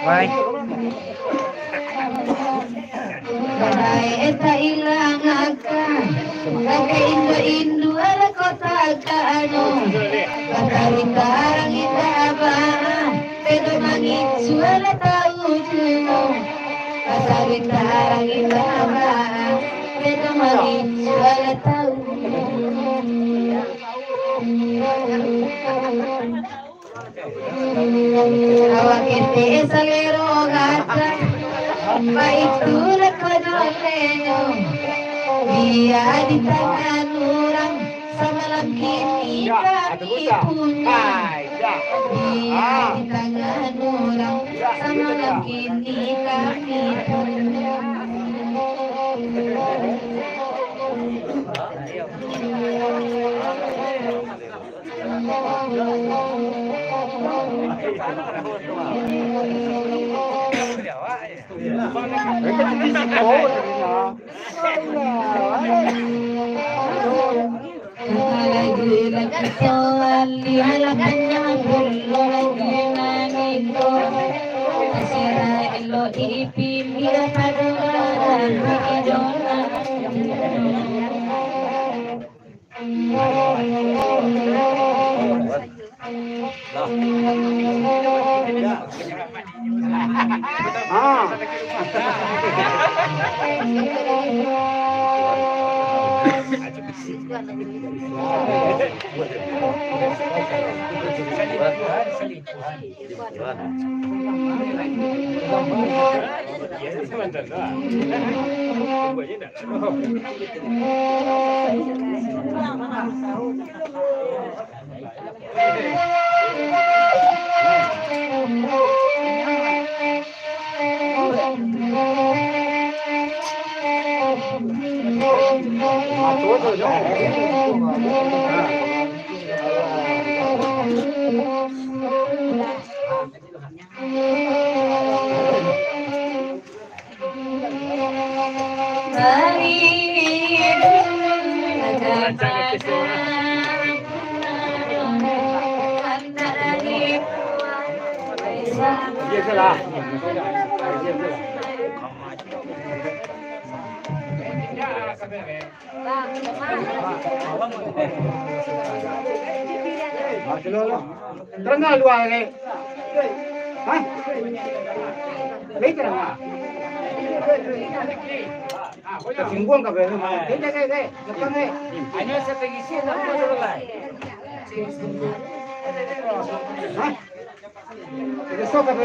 Baik. Eta ilang akan Kake Indo ala kota kaano Katarintarang itabaan Pero mangitsu ala taujuno Katarintarang itabaan Pero mangitsu ala taujuno Awak ente salero gata Paitulah kodoleno Dia di tangan orang Semalam kini kami punya Dia di tangan orang Semalam kini kami punya Terang dua lagi. Hah? Baik terang. Singgung ka ba? Dede. Depan eh. Ano sa pagisi na mo dulu. Hah? Gusto ka ba?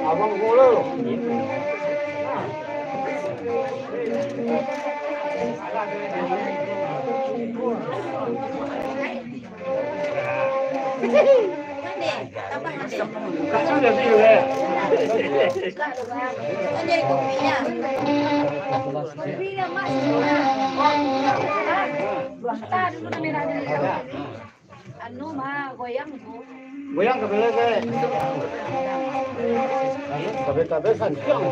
Abang golo. Kasih lebih ya. Jadi kopinya. Anu mah goyang bu. Goyang ke belakang. Kabe-kabe sanjang.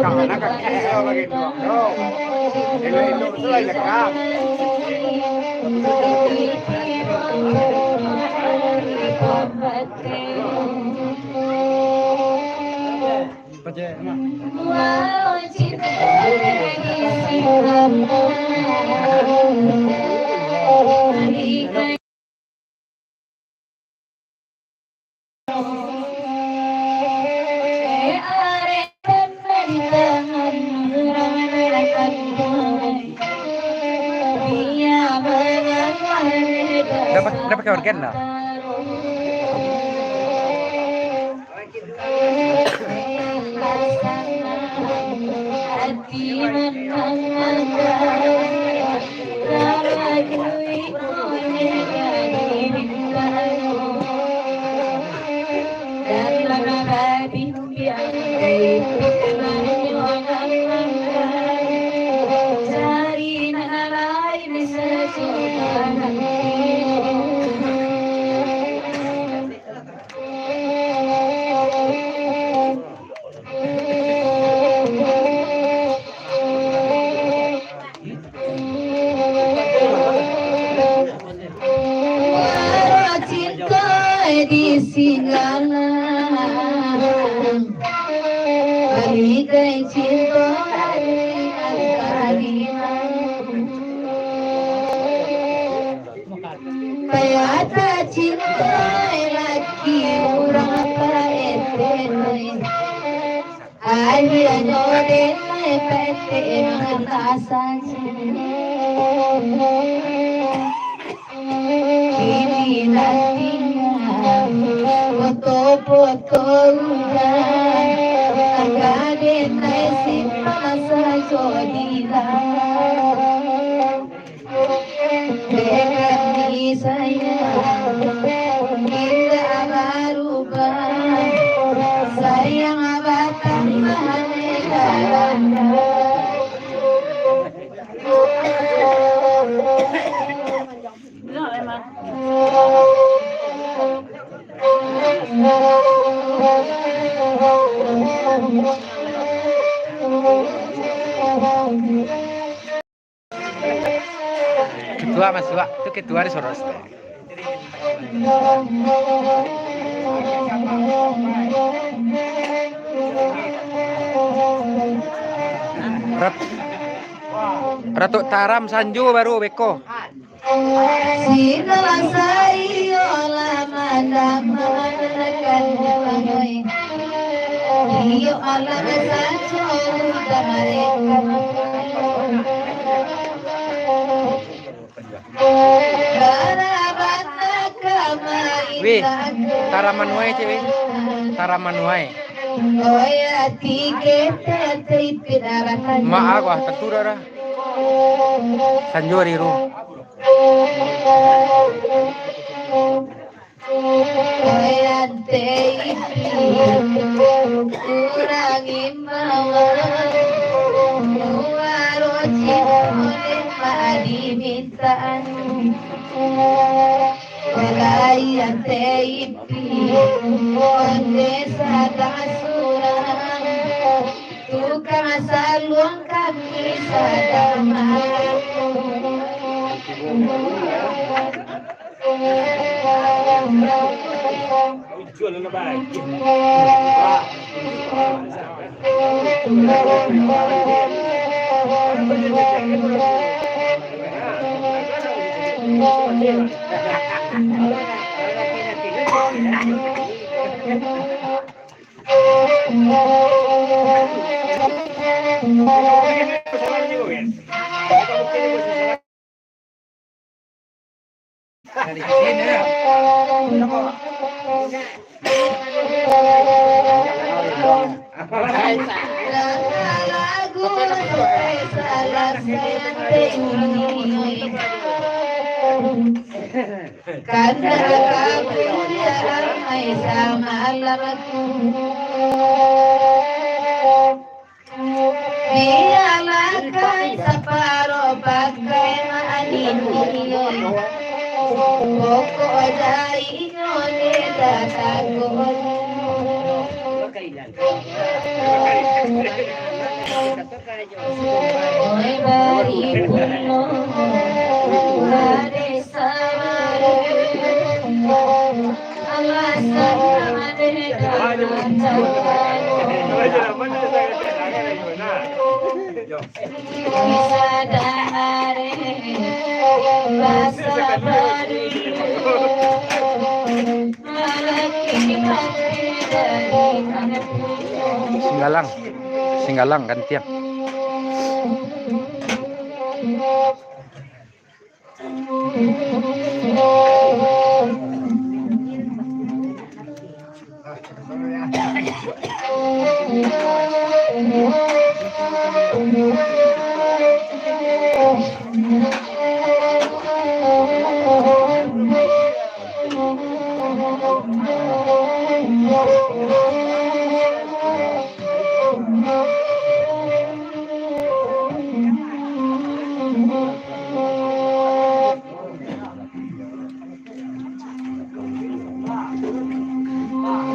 Karena kaki saya begitu. Oh, elo selain lekap. Dapat kawan kan lah. Di singgala balikai cinta kayata cinta laki orang paete akhirnya nyode pete mengatasan ini nantinya foto-foto agade naisi masa jodilah dengan saya kita berubah sayang abatan mahanegalan Ketua Mas Wak, itu ketua di Soros. Ratu Taram Sanju baru Beko. Sila sayo lama kan jalanoi iyo alam sancho damare Wih, Taramanuai cewek. Taramanuai. Ma aku tentu dah. Sanjuri ru. Walayan teipi onde sadasura tukang saluang kami sadama Jual na ba? Dari sini ya. Karena kamu ramai sama alamku biarlah kan separuh pakai manini pokok dari nyoneta takut Oi bari puno Hare saware Amasa Bisa dahare Basa bari Malaki hati dari kanku Singgalang gantian.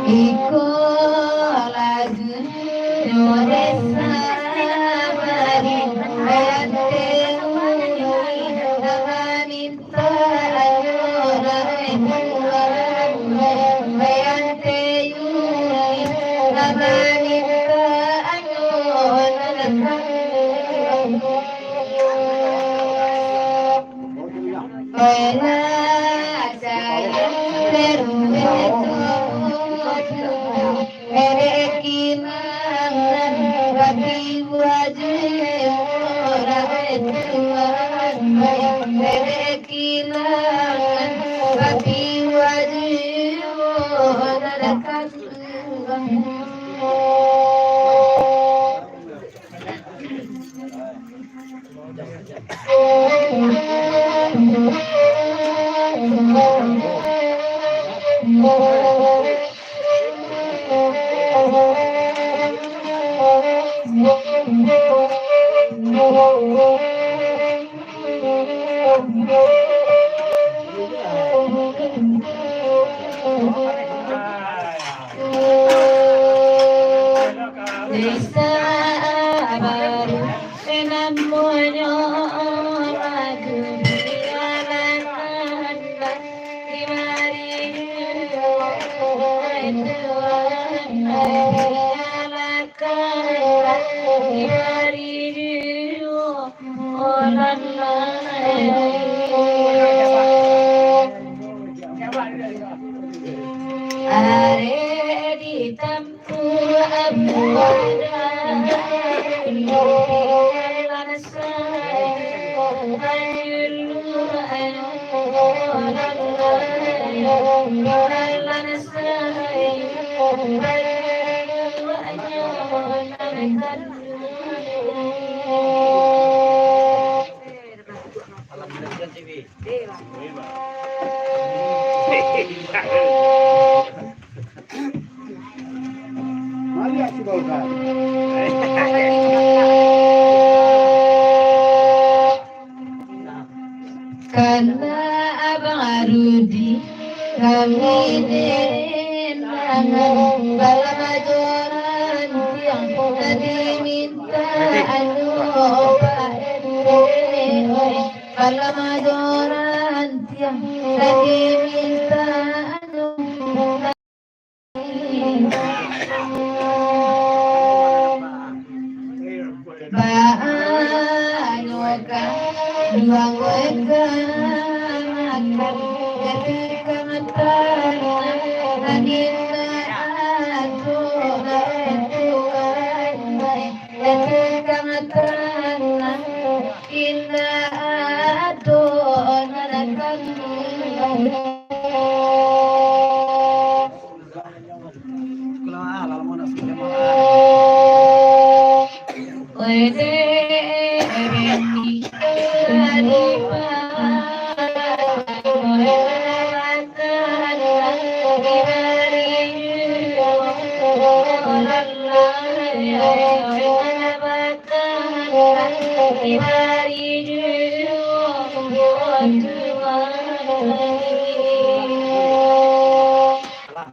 Iko lagu Indonesia bari Bayante uni Namanita ayora Bayante uni Namanita ayora Oela saya teruetu Erekinan Rabi wajib orang Tuhan Erekinan Rabi wajib orang Tuhan Desa baru senamonyo lagu dialakan di mari dialakan di mari orang are di tempur abuada lan saya ayulu lan saya karena Abang Arudi kami denangan balamajoran yang tadi minta anu balamajoran yang tadi minta anu Baanyoka Duang wekan akan ketika matanya Anina aduna etuan ketika matanya Inna aduna akan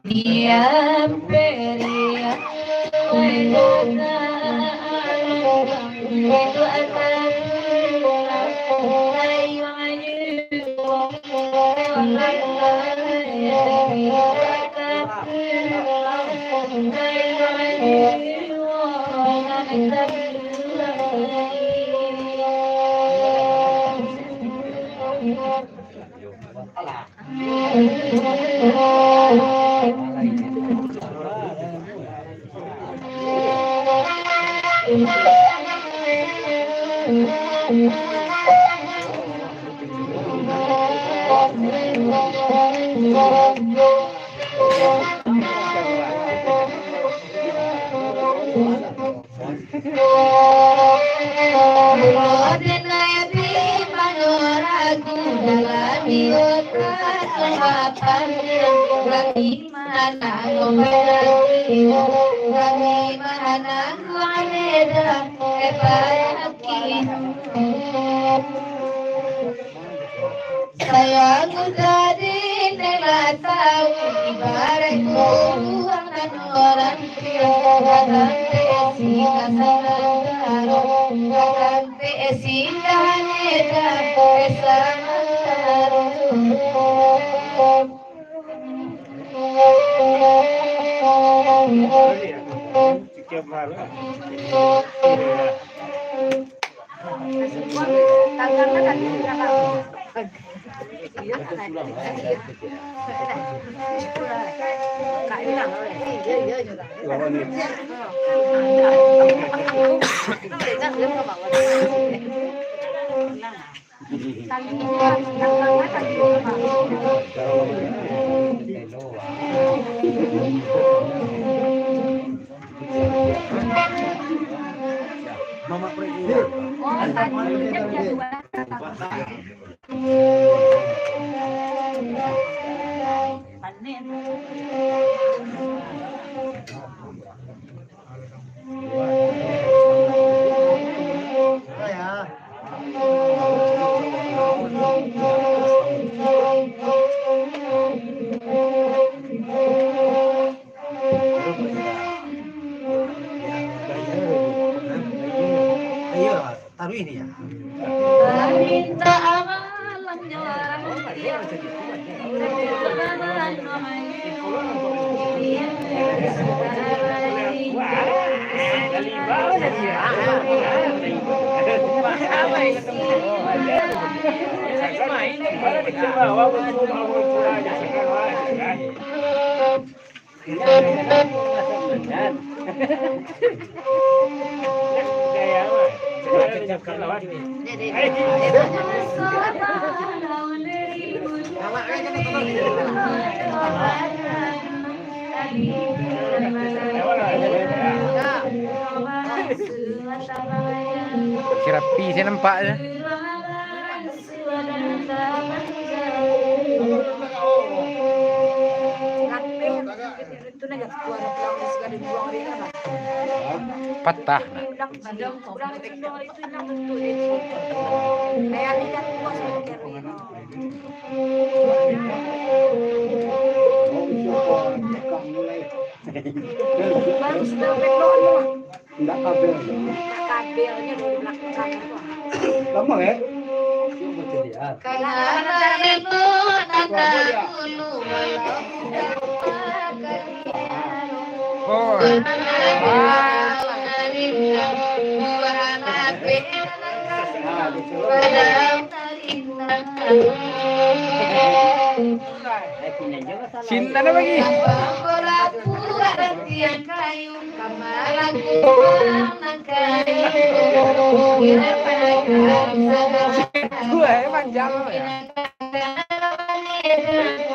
Dia peria, kita saya dari nela tahu ibarat buang dan orang si kasar si kaneda taruh ini ya. minta amalannya Kira pi saya nampak je. Patah. Enggak kabel. Kabelnya dari belakang itu. Lama ya? Oh. Cinta na bagi. Gue panjang ya.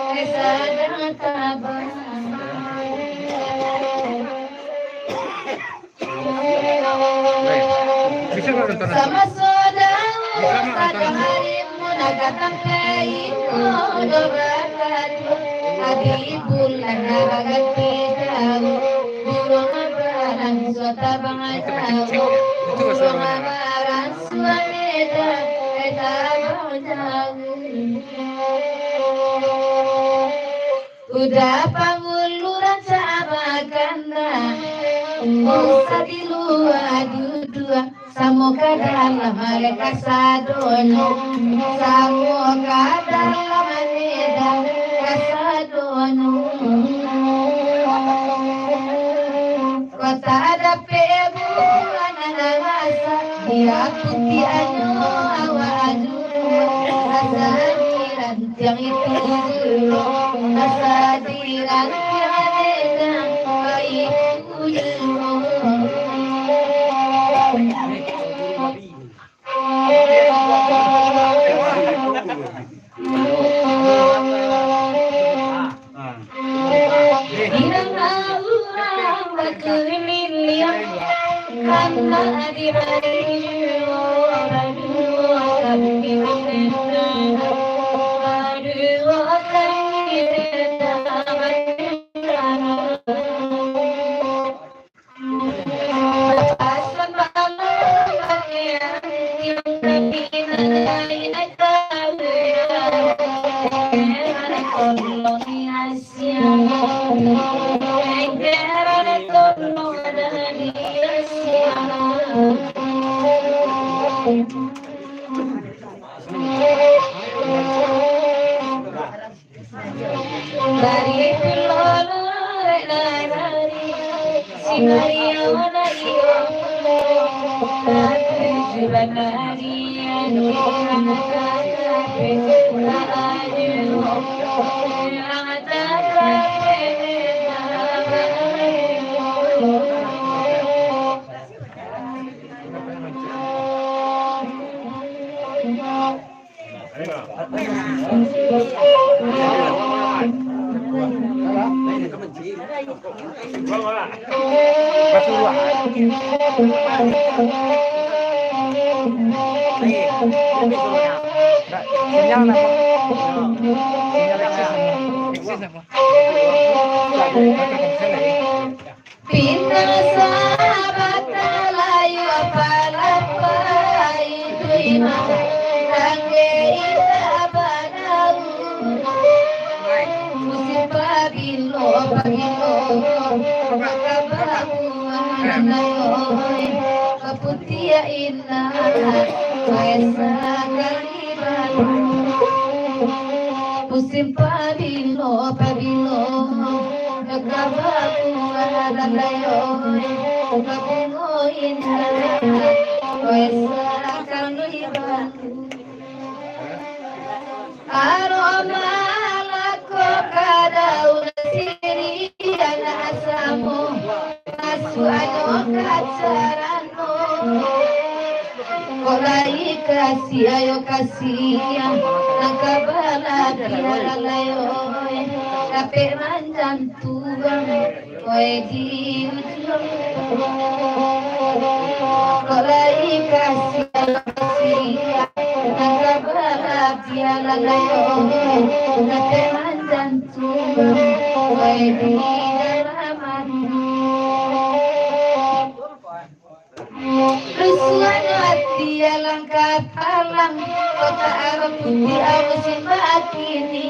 Bisa nggak nonton? Sama saudara harimu nagatang kainu dobrakadu adi bulan nabagat pidawu burung abaran suata bangajawu burung abaran suameda eta bangajawu udah panguluran sabaganda Musa di luar dua Samoga dalam mereka sadono Samoga dalam mereka sadono Kota ada pebulan Ya putih anyo awa adu rasa diran yang itu dulu rasa diran yang dedang baik ujung. Hirang orang berkeliling karena di radio kami dari pulau dari si Maria Maria jualan Maria Sinyal apa? Pinang sahabat layu apalapa itu imam rangge ita badau musim pabilo keputia inna kaisa kaliban musim pabilo nagabaku alalayo kapungo inna kaisa kaliban aroma lako kadaul siri ana asamu asuano kacarano kolai kasih ayo kasih nakabala kialalayo kape manjan tugang koe di kolai kasih ayo kasih nakabala kialalayo kape manjan tugang koe di Rusuhan hati alangkah palang kota Arab putih awasin bakini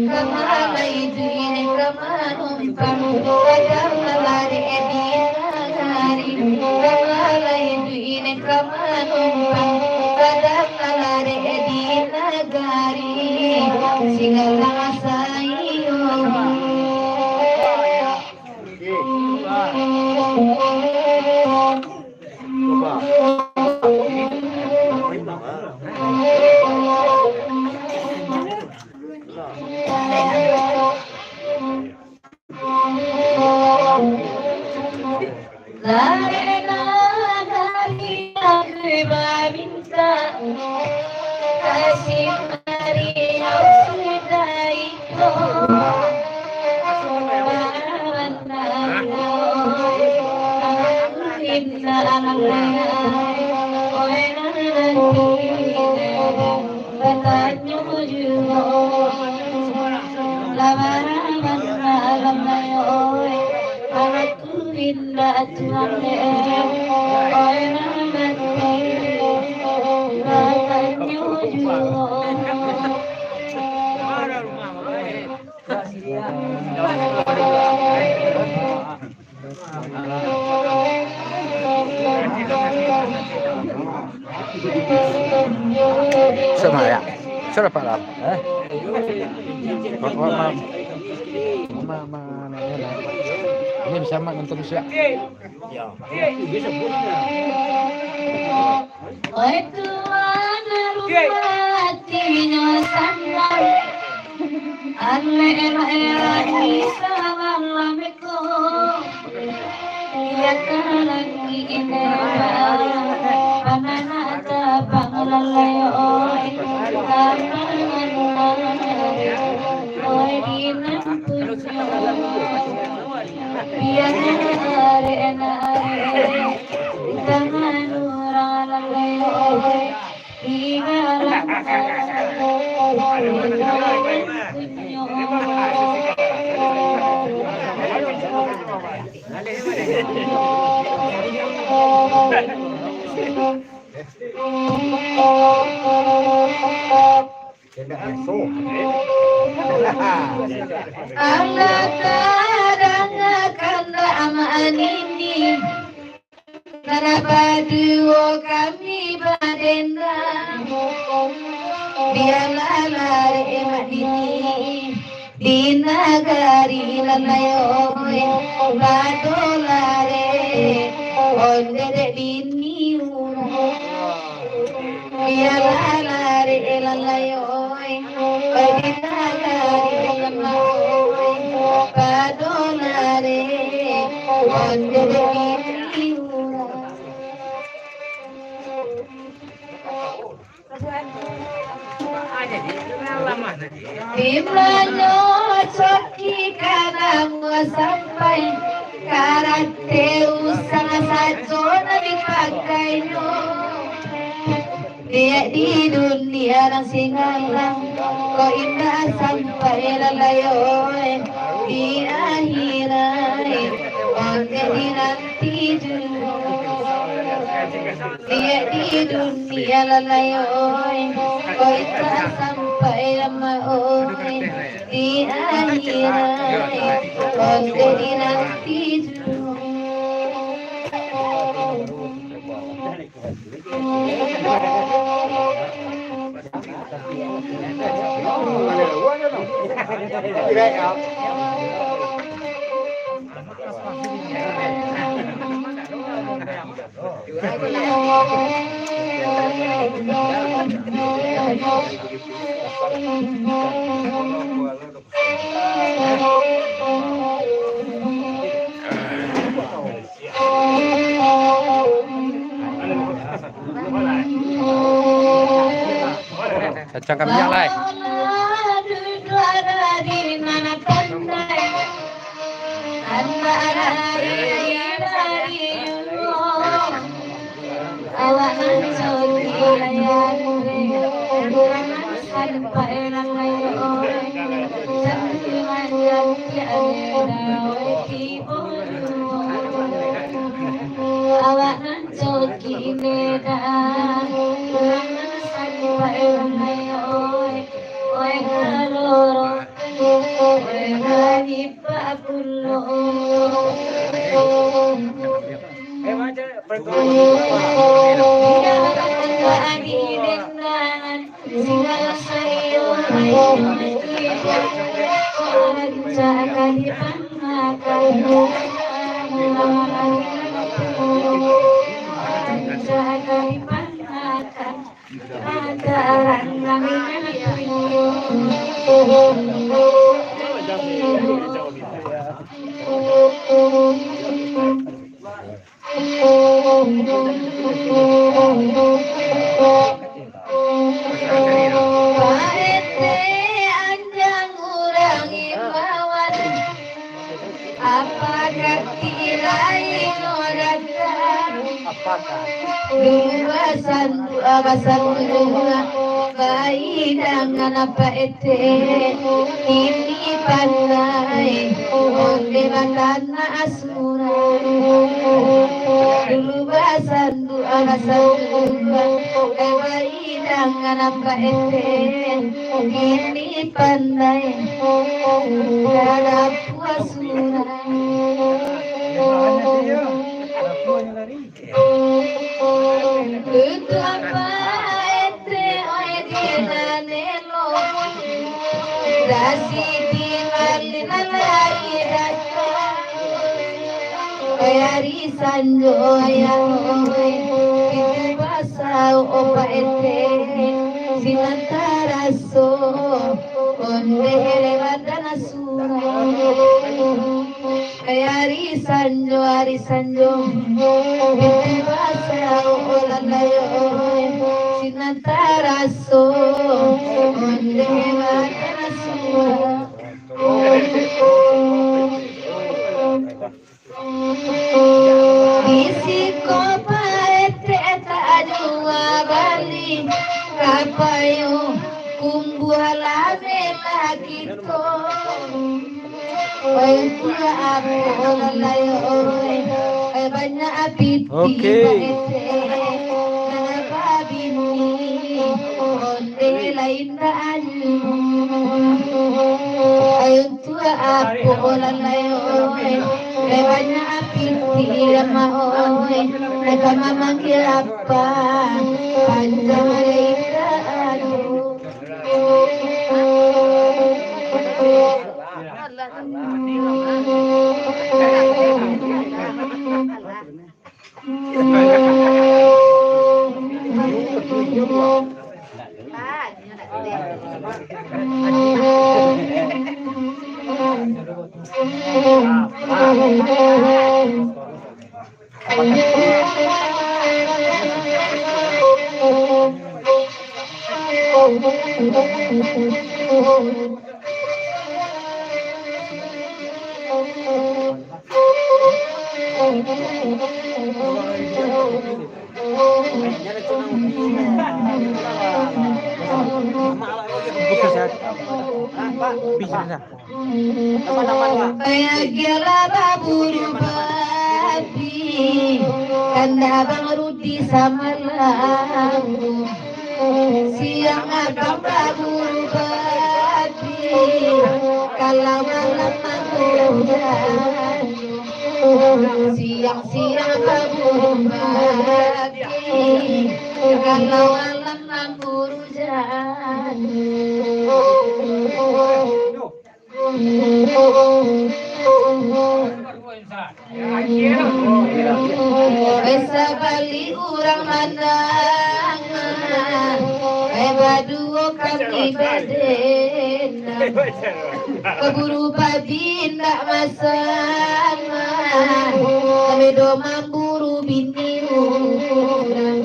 kamala itu ini kamanumpang kadang lari edina hari kamala itu ini kamanumpang kadang lari edina gari segala sayo kasih Maria sudah itu Sama ya? Sudah Pak Lam? Ini bisa mak nonton siap? Ya, bisa Oi Tuhan rumatinya sandal Alle era isa malameko Ya kalangi inera Pananata panglalayo Oi dinan punya Ya nare Tangan orang lalayo Allah kadang-kadang amanini Narabadu kami badenda Biarlah lari madini Di nagari lalayo Bado lari Onde dini Biarlah lari lalayo Di nagari lalayo Bado lari Onde dini Dimana coki kanamu sampai karate usang sajo dipakainya dia di dunia orang singalang kau indah sampai lalayo di akhirat oke di nanti dia di dunia lalayo kau indah sampai lama di akhirat oke di nanti Cakap minyak lai. Awak nan coki neda Oi kaloro Oi hanipa pulo Singgah sayo Jangan dipangakan Jangan dipangakan Ada apakah kirain orang Luasan abasan dua bayi dengan apa ete ini pandai onde bakana asmura luasan dua abasan dua bayi dengan apa ete ini pandai dalam puasura Itu apa ente oi dinanelo Dasi dinalina lagi data Oyari sanjo ayang oi Itu bahasa opa ete sinantaraso onde lewatana sura Ari Sanjo Bete basa olalayo sinantaraso onde lewatana sura Isi kopa ete ajua bali kapayo kumbuhala vela kito Pura ako lalayo banyak apiti Oke. Nababini onde lain anu Ayun tua ako lalayo banyak apiti lamaoy nagmamangkil apa panjang lain anu Kaya baburu babi kanda bang Rudi sama lambu siang abang baburu babi kalau malam hujan siang baburu babi kalau malam hujan Bisa bali urang mandangan baduo kaki bedena keburu babi ndak masangan kami do mamburu bini urang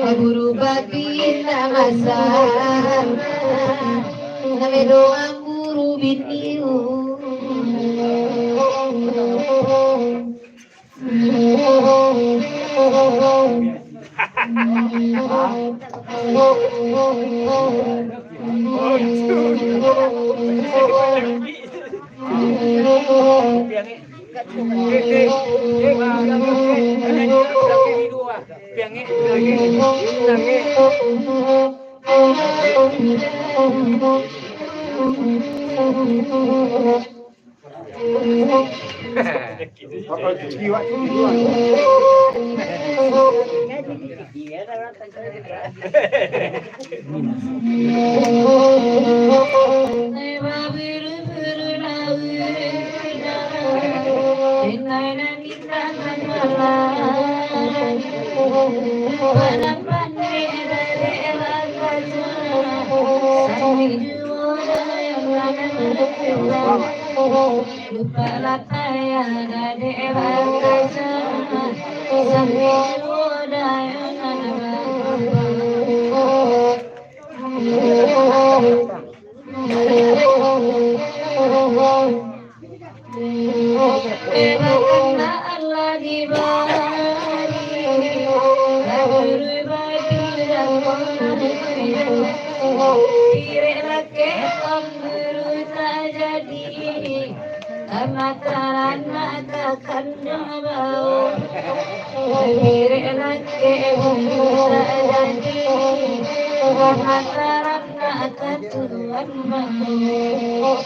keburu babi ndak masangan kami do mamburu bini urang Lupa lataya gade bakaja sambil udaya Mataran matakan bau Diri laki buta jadi Mataran matakan bau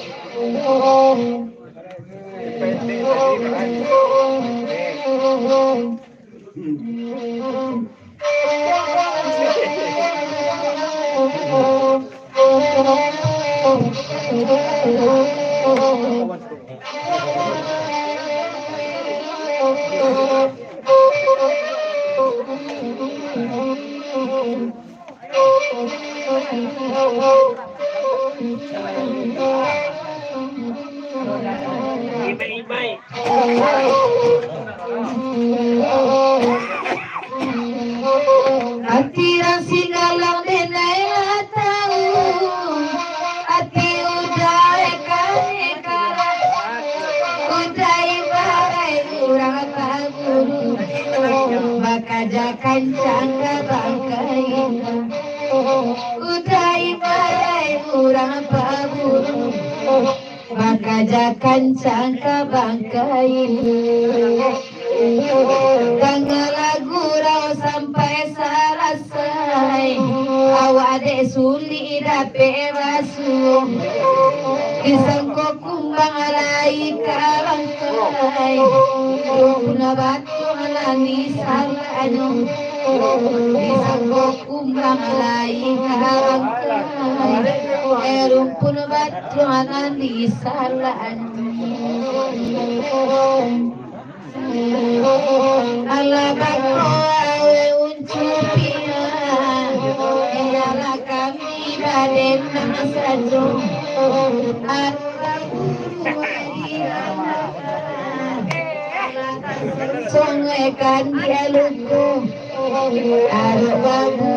Hati yang singgalang denai tahu, hati udah ikan udah ibarai kurang apa guru, maka jakan cangka bangkai. Udah ibarai kurang apa guru, maka jakan cangka bangkai. Tanggal lagu rau sampai selesai, awak dek suli dape basuh, disangko kumbang alai kalangkai, puna batu alani salanu, disangko kumbang alai kalangkai, rumpun batu alani salanu. Allah bako awe uncupia, ialah kami baden sajo. Songekan dia luku, arbabu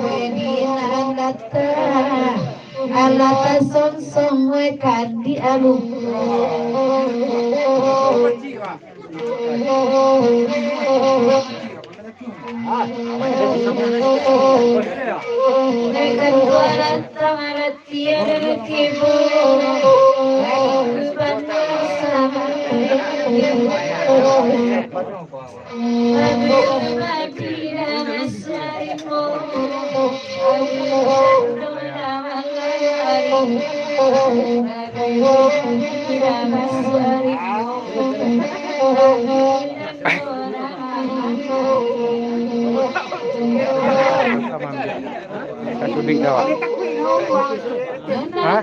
median data, Allah tasong songekan dia luku. Dengan suara tangan tiada kibur, berbanding sama tidak masarimu, tidak masarimu. Kasubik daw. Hah?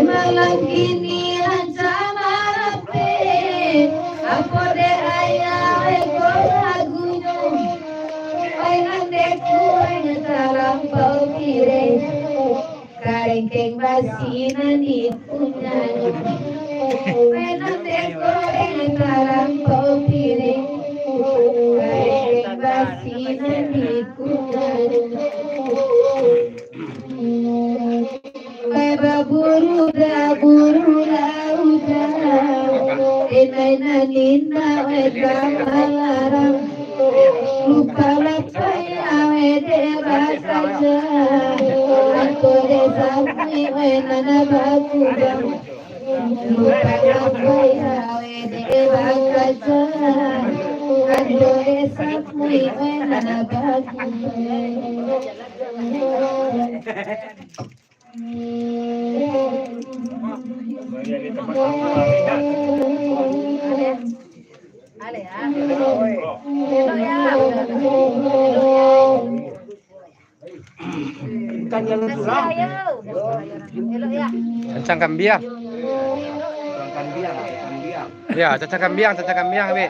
Malam ini ancaman apa deh ayah ego lagunya, mainan deku mainan terlampau kiri, karengkeng basinan punya, mainan deku mainan terlampau kiri, karengkeng basinan punya. Buru lauda, inai nina weda malarang, lupa lepai awede basaja, aku desa mui wenana bakubang, lupa lepai awede basaja, aku desa mui wenana bakubang. Cancang kambiang. Ya, cancang kambiang, Be.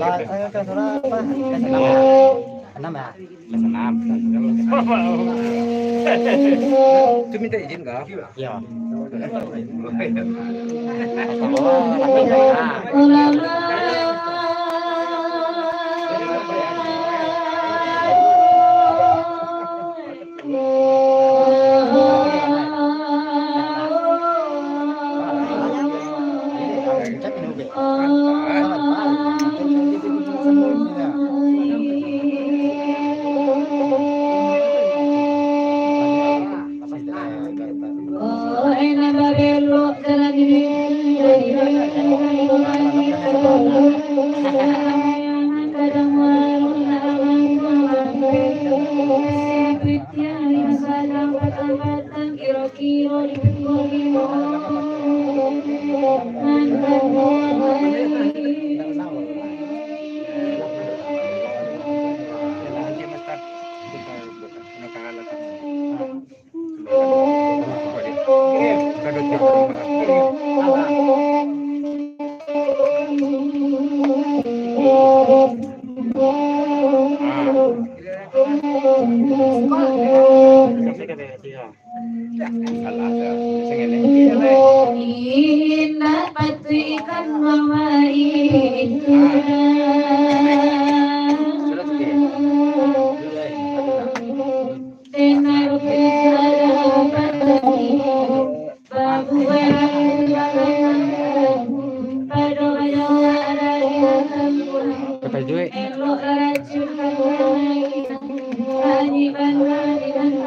Ke surat apa? Enam ya. Senam. Itu minta izin enggak? Iya. Indah batu ikan mama itu tenar besar pagi babu pada Kata Joy. elok racun Ani bangan pada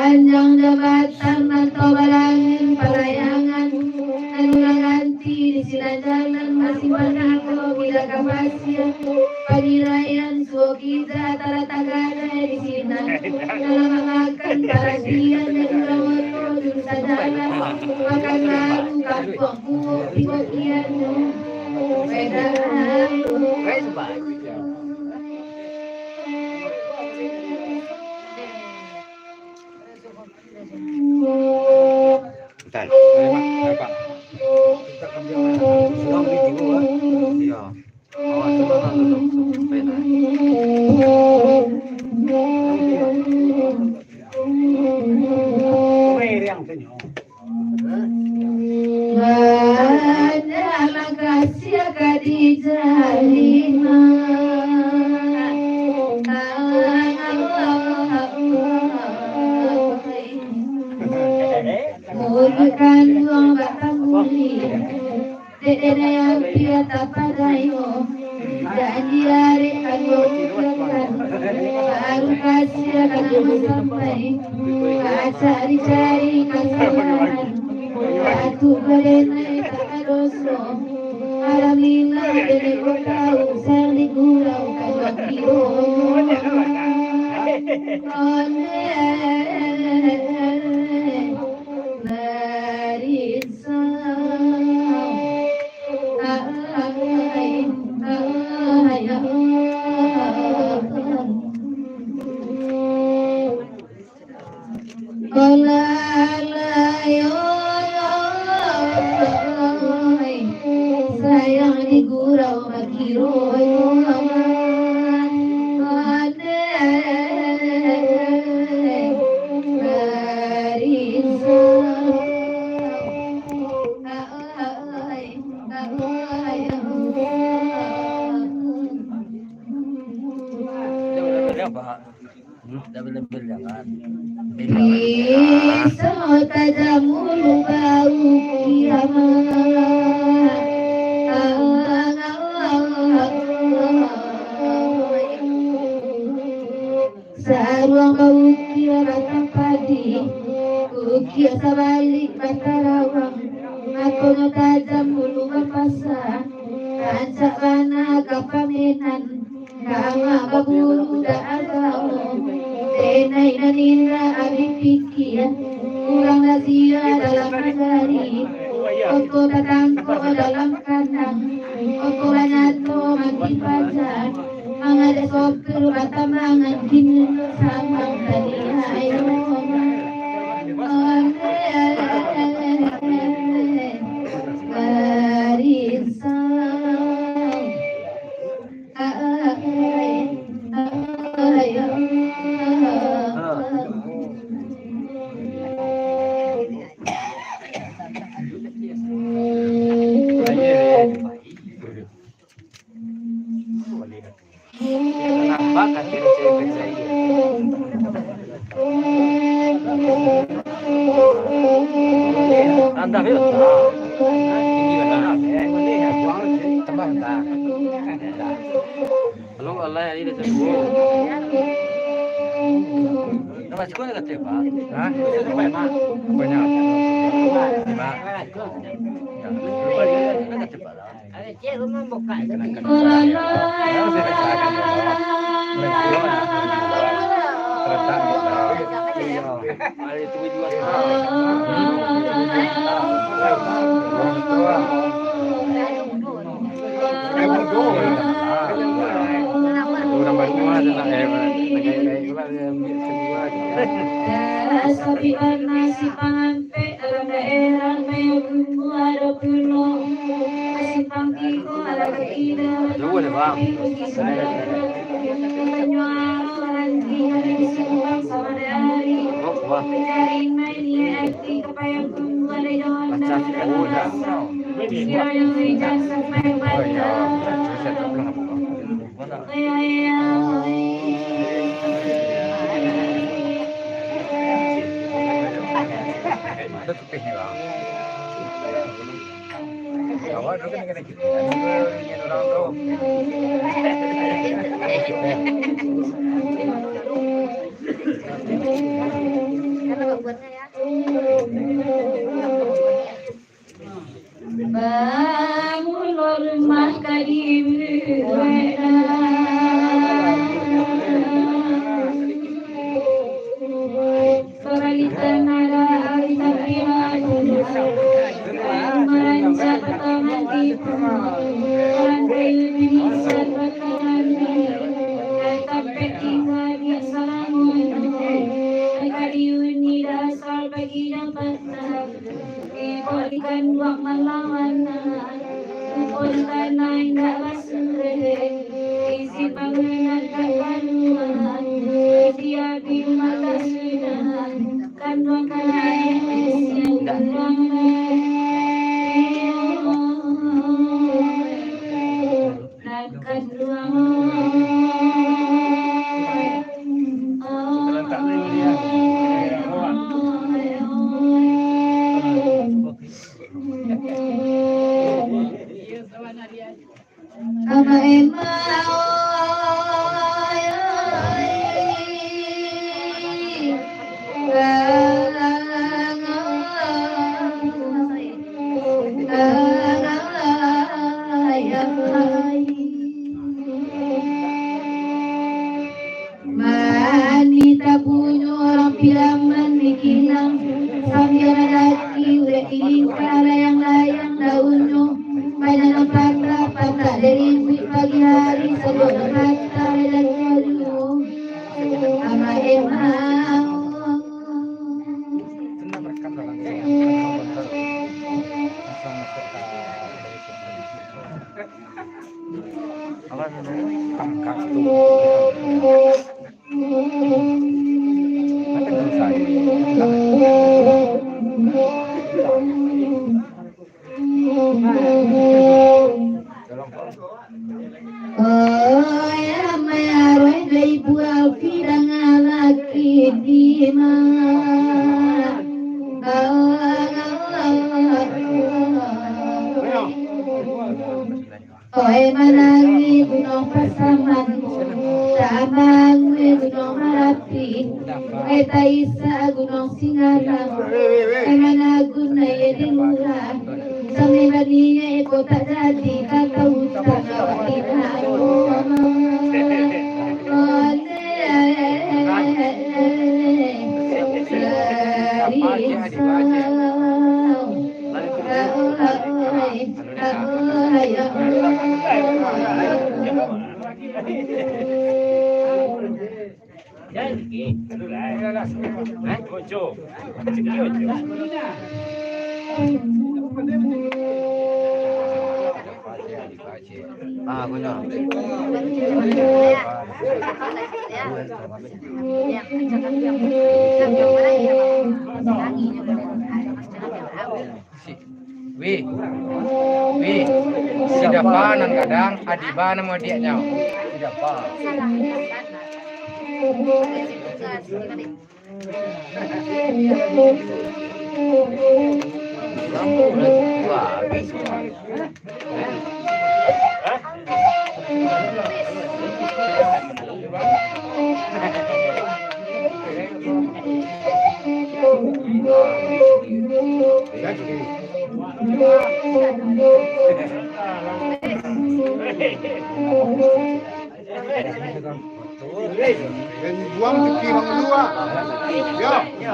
panjang jabatan atau balangan pelayangan anu ganti di sila jalan masih banyak bila kapasnya panirayan suokita tara tagana di sina dalam makan parasian dan rawoto jurusan jalan makan lalu kampungku pibokian pedahan Banyak kasih kadi jalina. Mulukan uang batang muli, dedena yang piata padayo, janji hari kanu ucapkan, baru kasih akan sampai, cari-cari kesabaran, batu berenai tak dosa, alhamdulillah dene tahu seli gurau kau kiro. Sayang di gurau makiro Double jangan. Bisa tajamul bau kiamat. Sarung bau kiamat padi, ukia sabalik batarawang. Aku no tajamul mapasa, kancak mana kapamenan, kama babulu da agao. Denai nanina abis pikir, kurang lazia dalam negari. Oko tatangko dalam kandang, oko banyato makin pacar. Mangada sopir batamangan kini samang tadi ayo. Nampak kan kira-kira anda veo tambah tak kalau Allah ini dah sembuh nama sekolah kata apa banyak cik rumah buka Sabian nasi pangampe dalam daerah Mayuku ada puno nasi pangkiko ada keida penyuaran di simpang sama dari mencari main akti kepayang kumbu ada jalan siapa yang ijazah main baca Itu tupihnya bang. Awak dulu kan kena kita. Ini orang tu. Bangun rumah kadim Manita punya orang pilaman mikilang sambil daki udah para yang layang daunnya banyak patra patra dari pagi hari sebelum mata dan jauh sama emang oh ya mayaroi dari buah firang laki di mana oh managi gunung pasamanmu sabang gunung marapi eta isa gunung singalang mana guna ya di murah sampai badinya eko tak jadi kata utang Wi, siapa nang kadang adiba nama dia nyau. Siapa? Buang teki bang dua. Ya.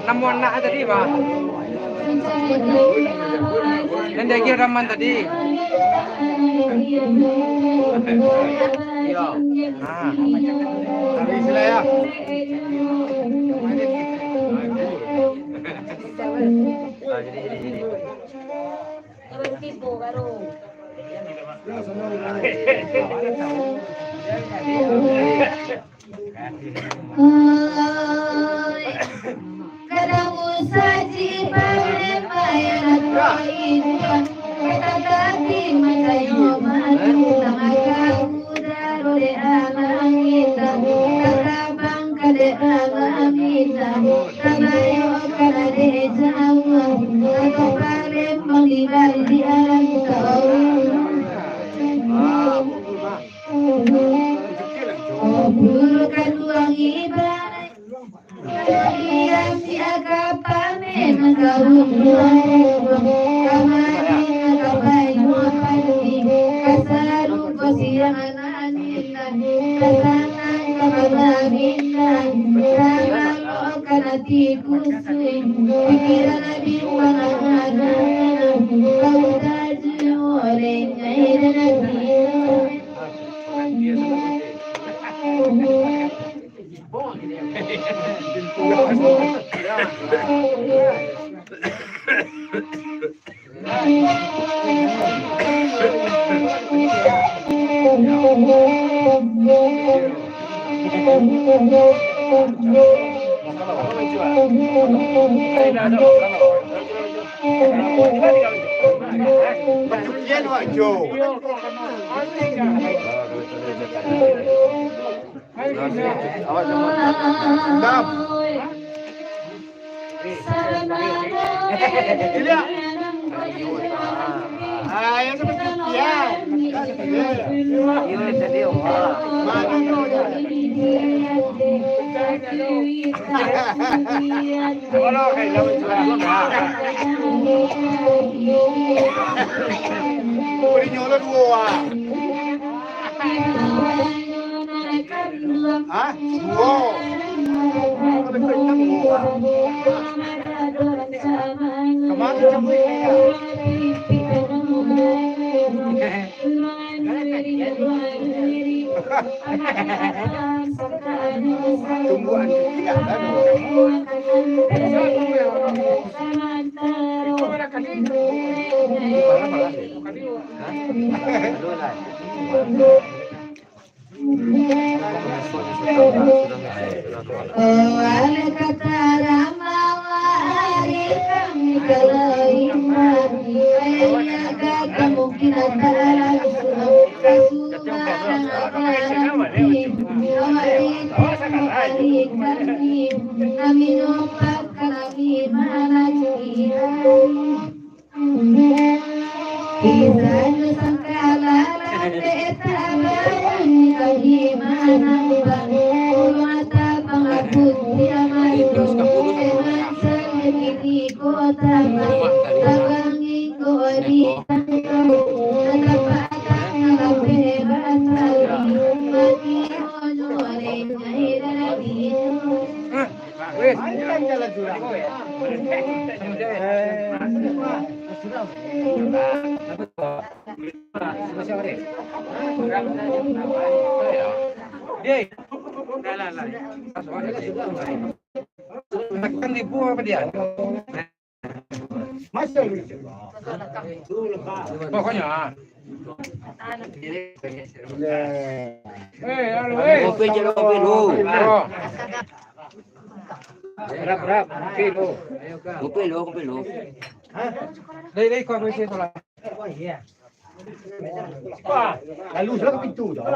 Namuan nak tadi, Pak. Dan dia kira raman tadi. Iya. Ah. Hari Selasa. Jadi. Tipu baru. Kadang usaji pada bayan koin tadi macayo maju sama kamu darode amangita kakabang kade amangita kabayo kade jawa aku kare mengibar di alam kau bulukan uang ibarat Pokoknya. Kopi je kopi lu. Berap, kopi lu. Đây coi coi xem thôi. Lalu sudah ke pintu dah.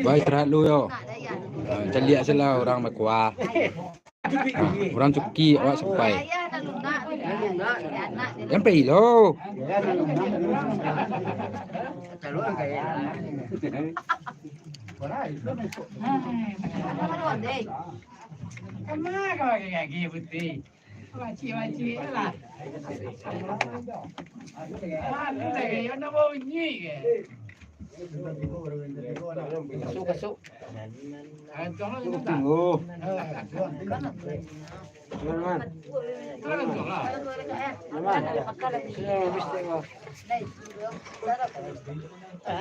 Baik istirahat lu yo. Celiak selah orang makwa. Orang cuki awak sampai. Sampai lo. Kemana kau kayak gini putih? Maci lah. Ada yang nak bunyi ke? Kasuk. Tunggu.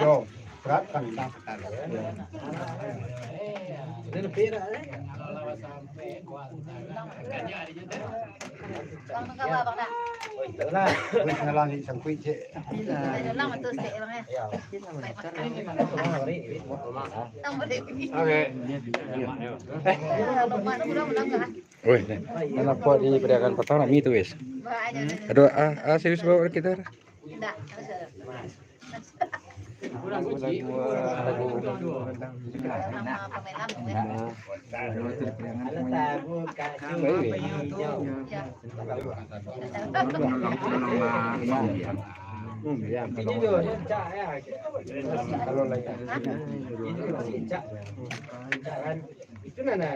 Yo, berat kan. Ngelangi sangkui cek. Oke. Wih, anak buat di pedagang pertama itu wis. Aduh, serius bawa kita. Itu nana.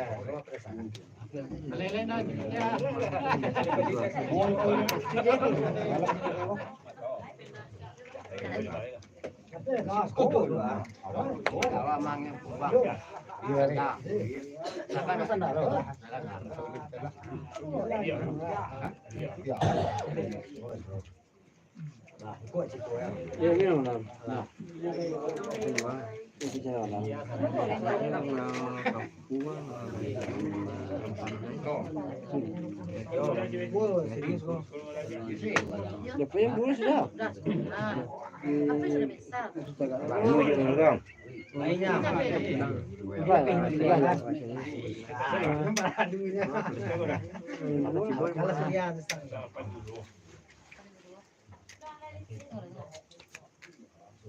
Depois yang dulu sudah. Tapi sudah bisa.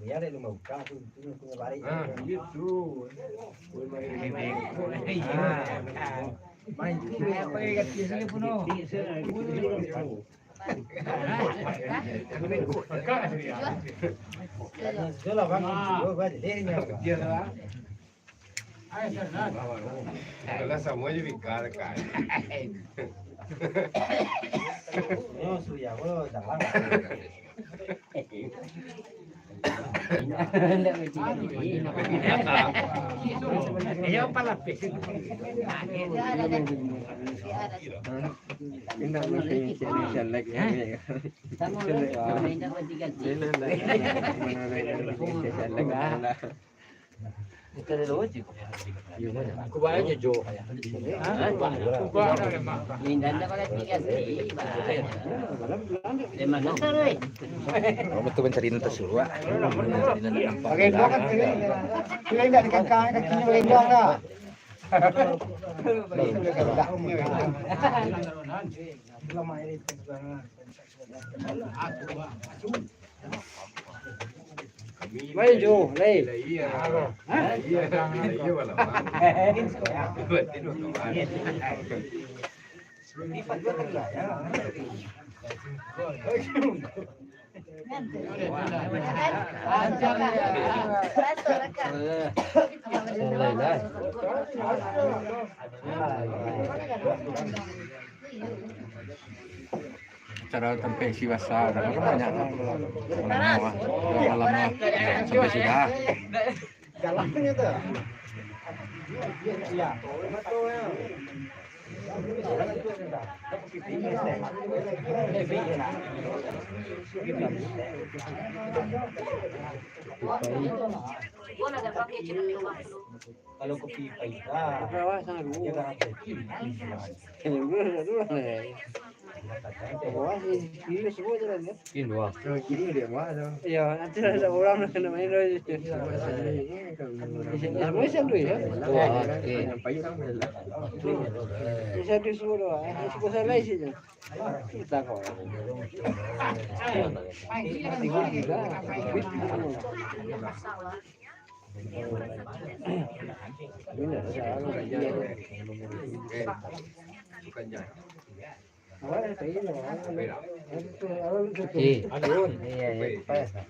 Ya ada lumah buka tu punya balik. Gitu. Main apa yang kat sini puno. Sudah bang, sudah dia Dia lah. Kalau semua jadi bicara kan. Oh suya, oh dalam. Iya palapis. Indah mesti selek ya. Itu ada logik. Aku bayar je Jo. Kamu betul mencari nanti suruh. Pakai gua kan pilih enggak di kakinya lenggong lah. Main Jo, lei. Iya. Iya, iya wala. Berarti no kemarin. Lipat gua kan lah ya. Cara sampai si basah, kan banyak malam sampai sudah. Jalannya tuh. Iya. Kalau kopi pahit lah. Bawah sana dulu. Ini dulu nih. Bawah sih, kiri semua jalan ya. Ini dua. Kiri dia mah ada. Iya, nanti ada orang nak kena main lagi. Semua satu ya. Sampai orang bela. Satu semua doa. Semua salah sih. Kita kau. Iya,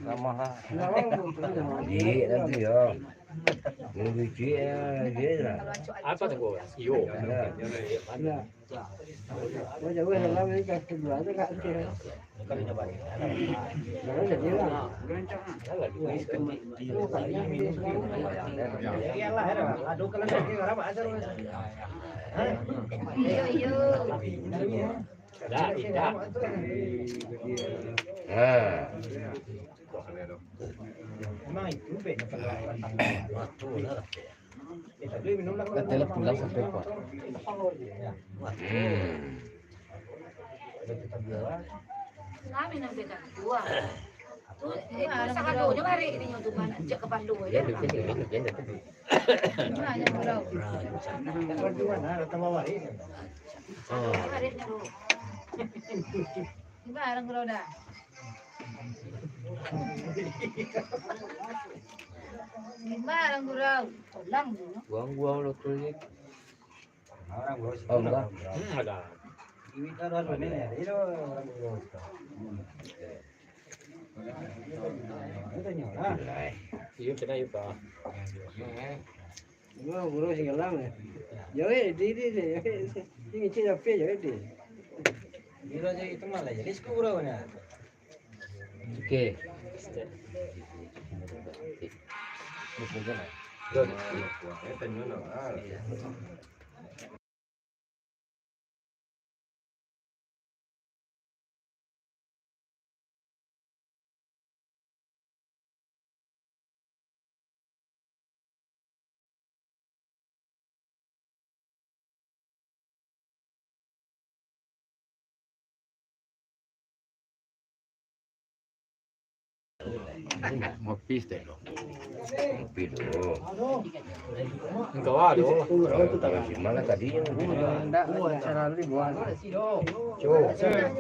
ramah lah. Nanti ya. Apa tuh gua? Iyo. Gue jauh helm ini kasih dua aja kak. Kalau nyoba. Baru jadi lah. Iyalah, aduh kalau lagi ngarap aja lu. Iyo. Tidak. Emang itu be. Katanya pulang sampai kok. Namin ang beda dua. Tuh, itu sangat doanya mari ini nyutupan cek ke Bandung aja. Hanya pulau. Hari dulu. Gimana orang pulau dah? Gimana orang pulau? Pulang dulu. Buang-buang lo tuh. Orang bos. Oh enggak. Ada. Ini taruh ini ya. Itu orang bos. Itu nyoba. Iyo kita iyo pa. Gue buru sih helm ya. Jauh di ini cina pe jauh di. Itu aja itu malah jadi sekurangnya. Oke. Ngopi teh lo. Ngopi dulu. Enggak ada. Gimana tadi? Enggak, cara lu dibuat. Sehat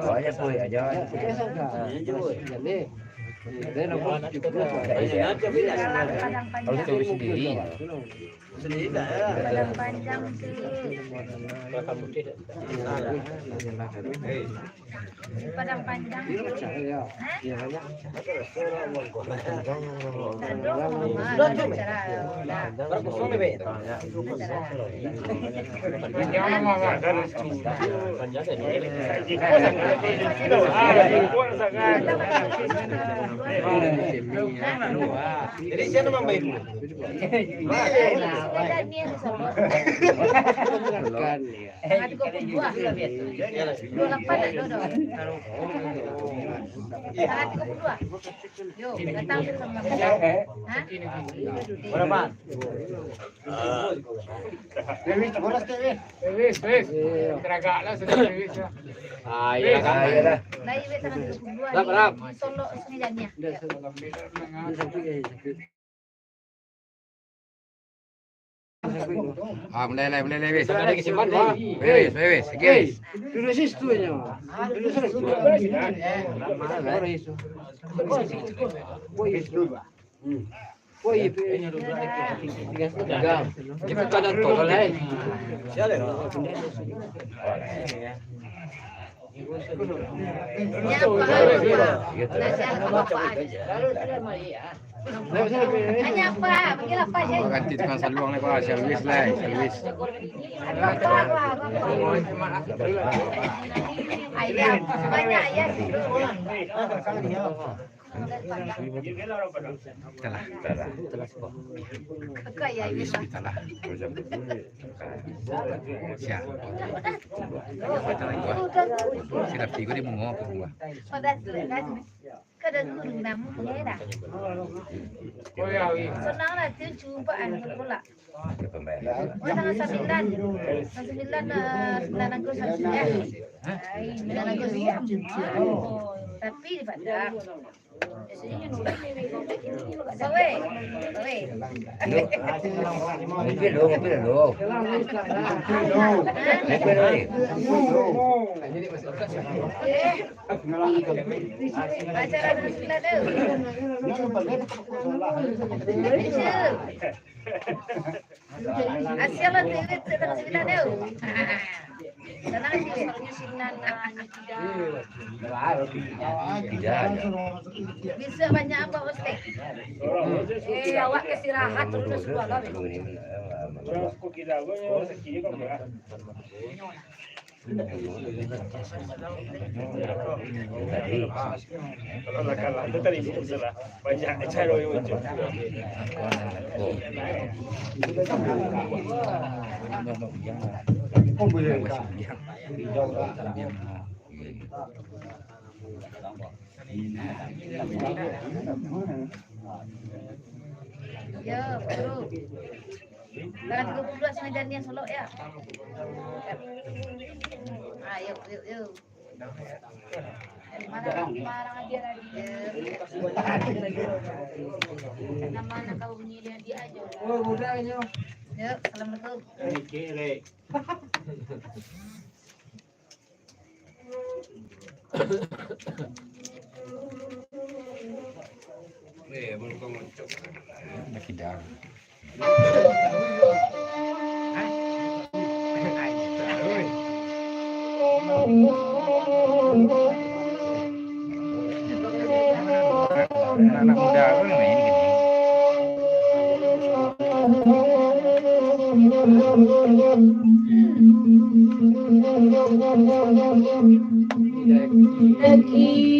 Banyak tuh aja. Harus tahu sendiri. Padang panjang sih. Padang panjang. Jadi siapa nama ibu? Berapa? Mulai wis. Ada kesimpan, Pak. Wis. Guys. Dulu situ aja. Dulu situ. Mana itu? Woi, Kita kadang tolol hai. Hanya apa? Panggil apa ya? Ganti tukang saluang ni Pak, servis lah, servis. Ayam, banyak ya. Agak ya ini. Lah. Siap. Silap tiga di bungo ke bunga. Padat. Kadang gurung namu punya dah. Senang lah tu cubaan pula. Oh tanggal 9 Agustus ya. 9 Agustus. Tapi di Padang. Sawe. Ngopi dong. Acara 9 tu. Asyik lah tu tanggal 9 tu. Senang sih soalnya 9. Tidak ada. Bisa banyak apa Ustaz? Awak istirahat terus sekolah. banyak cara yang muncul. Ya, bro. Tanggal 32 Medannya Solo ya. Ayo. Marang dia lagi. Nama kau bunyi dia aja. Oh, budaknya. Yuk, assalamualaikum. Kere. Tidak. Anak muda aku main gini. Thank you.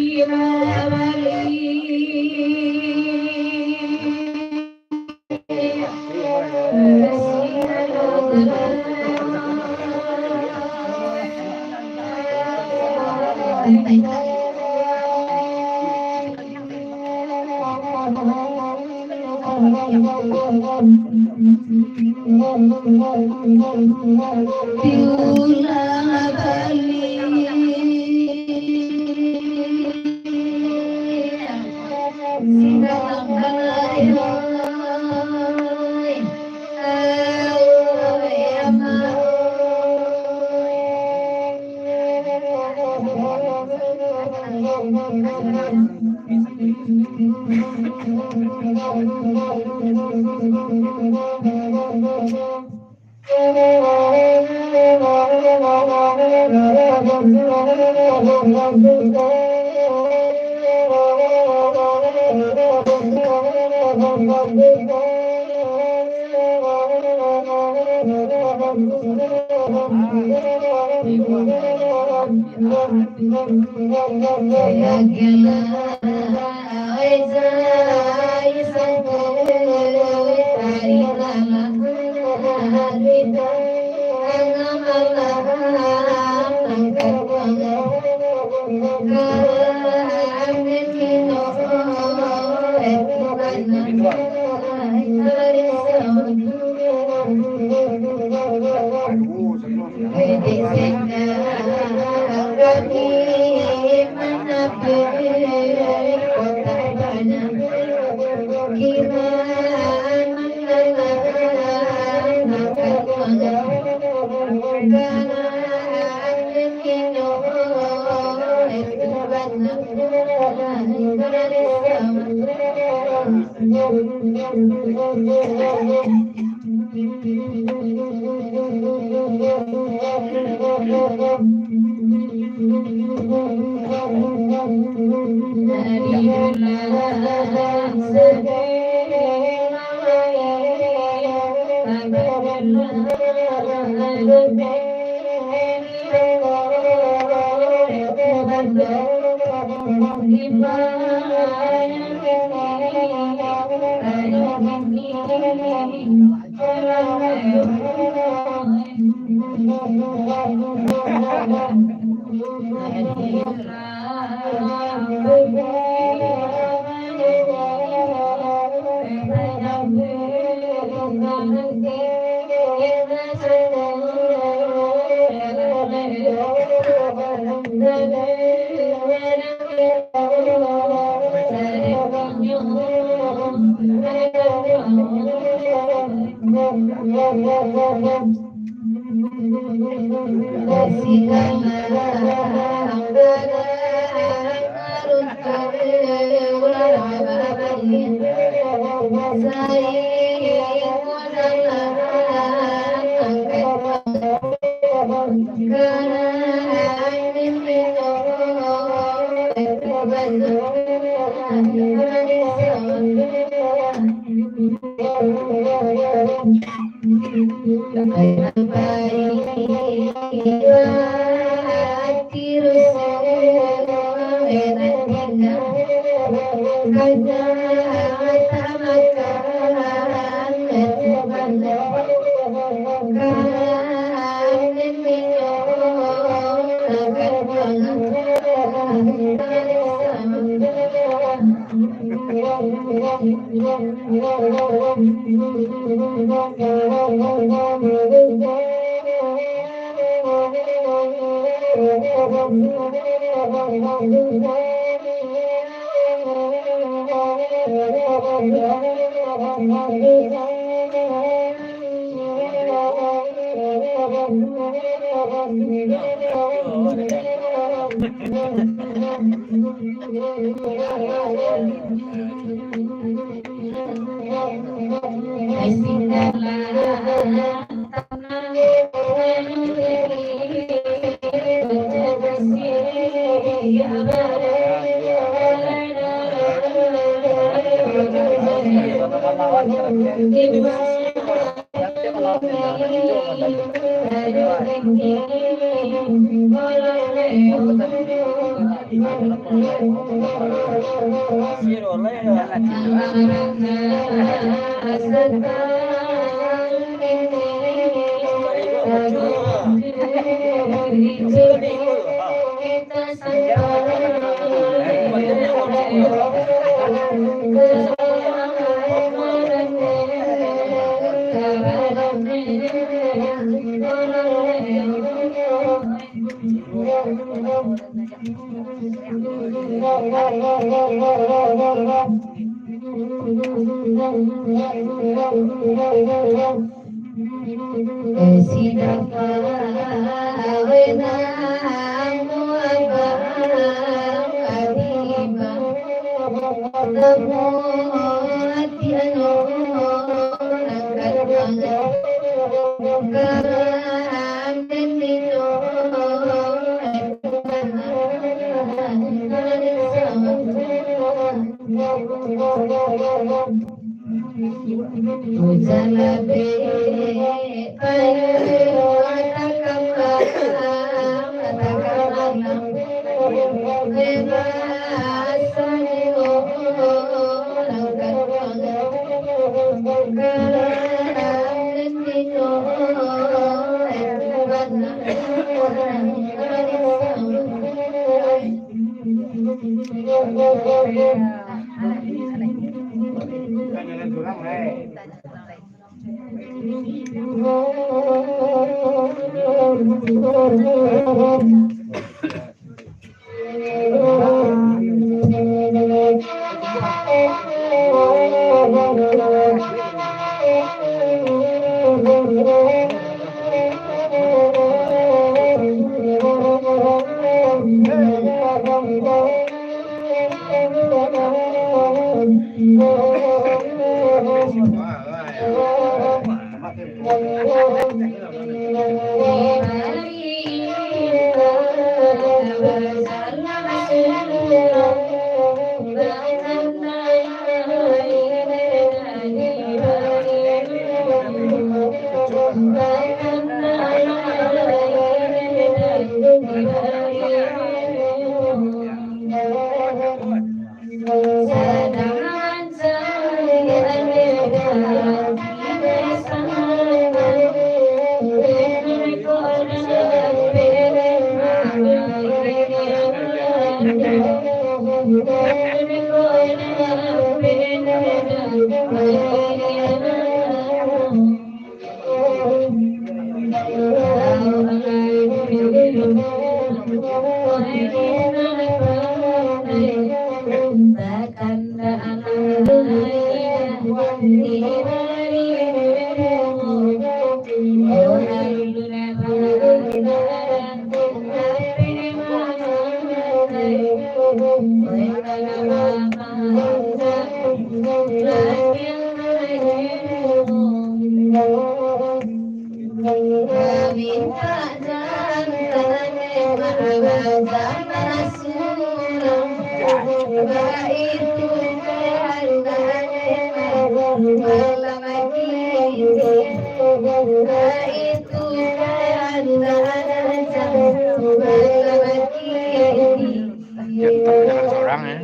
Jangan seorang ya.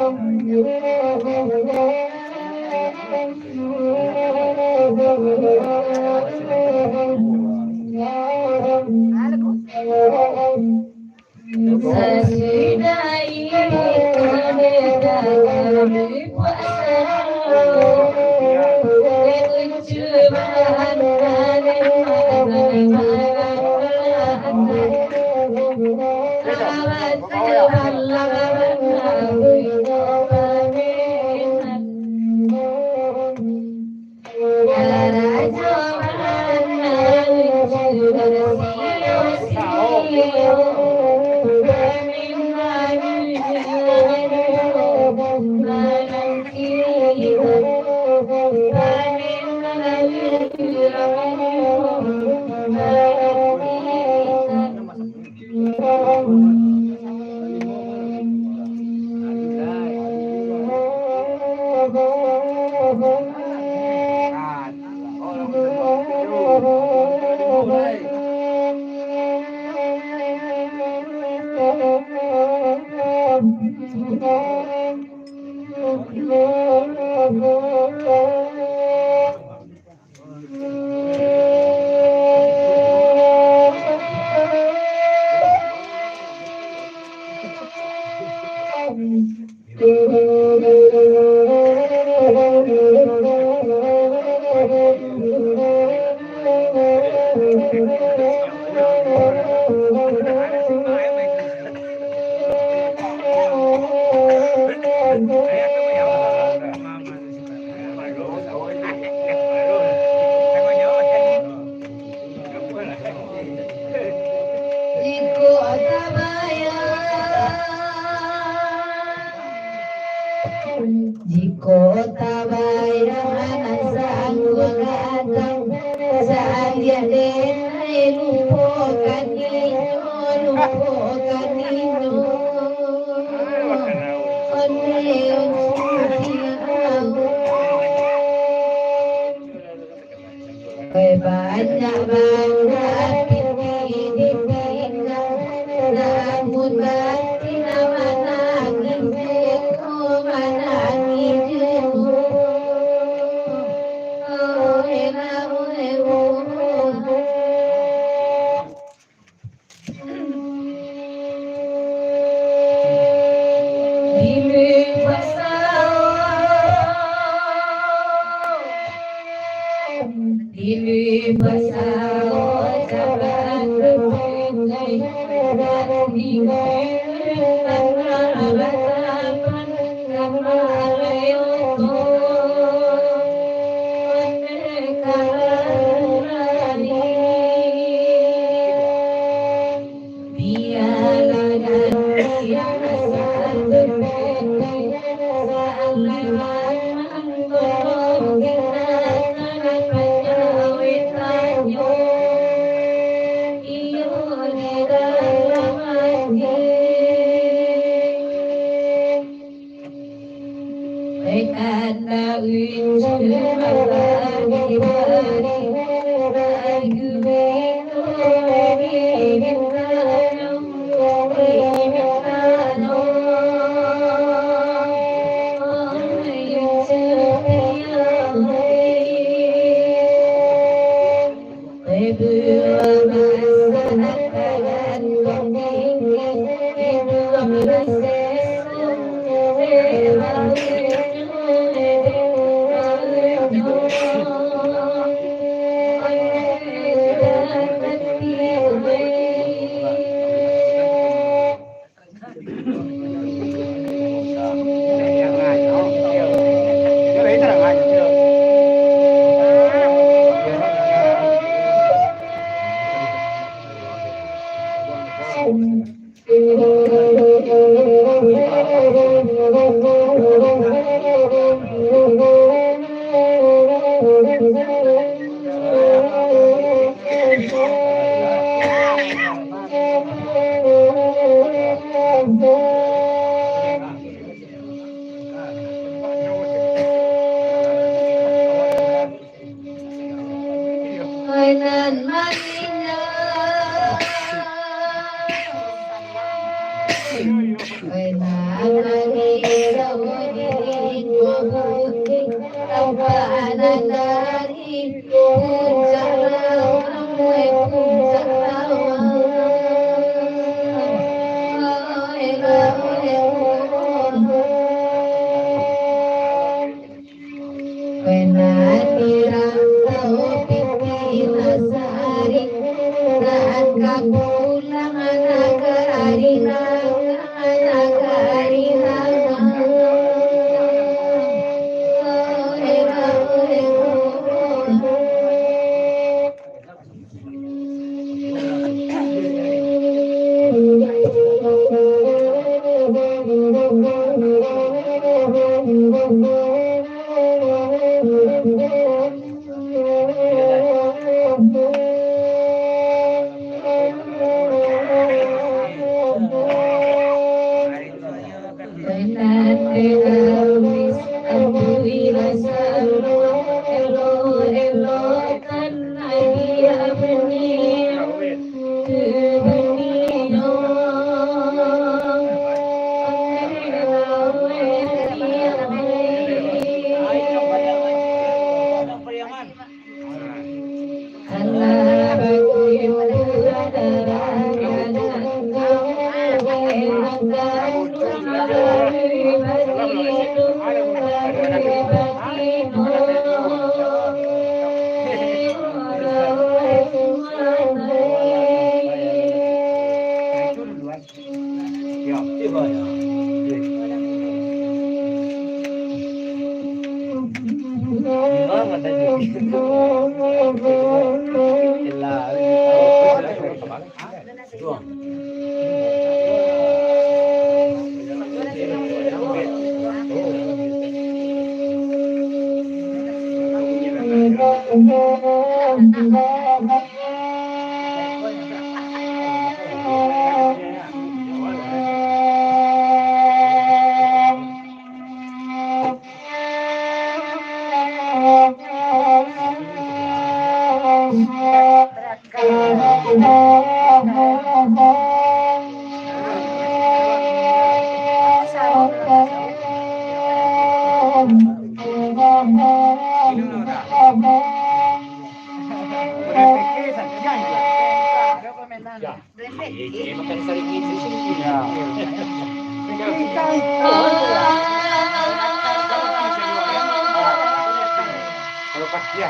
Hãy subscribe cho kênh Ghiền Mì Gõ để không bỏ lỡ Makan sedikit di sini. Kalau kaki ya.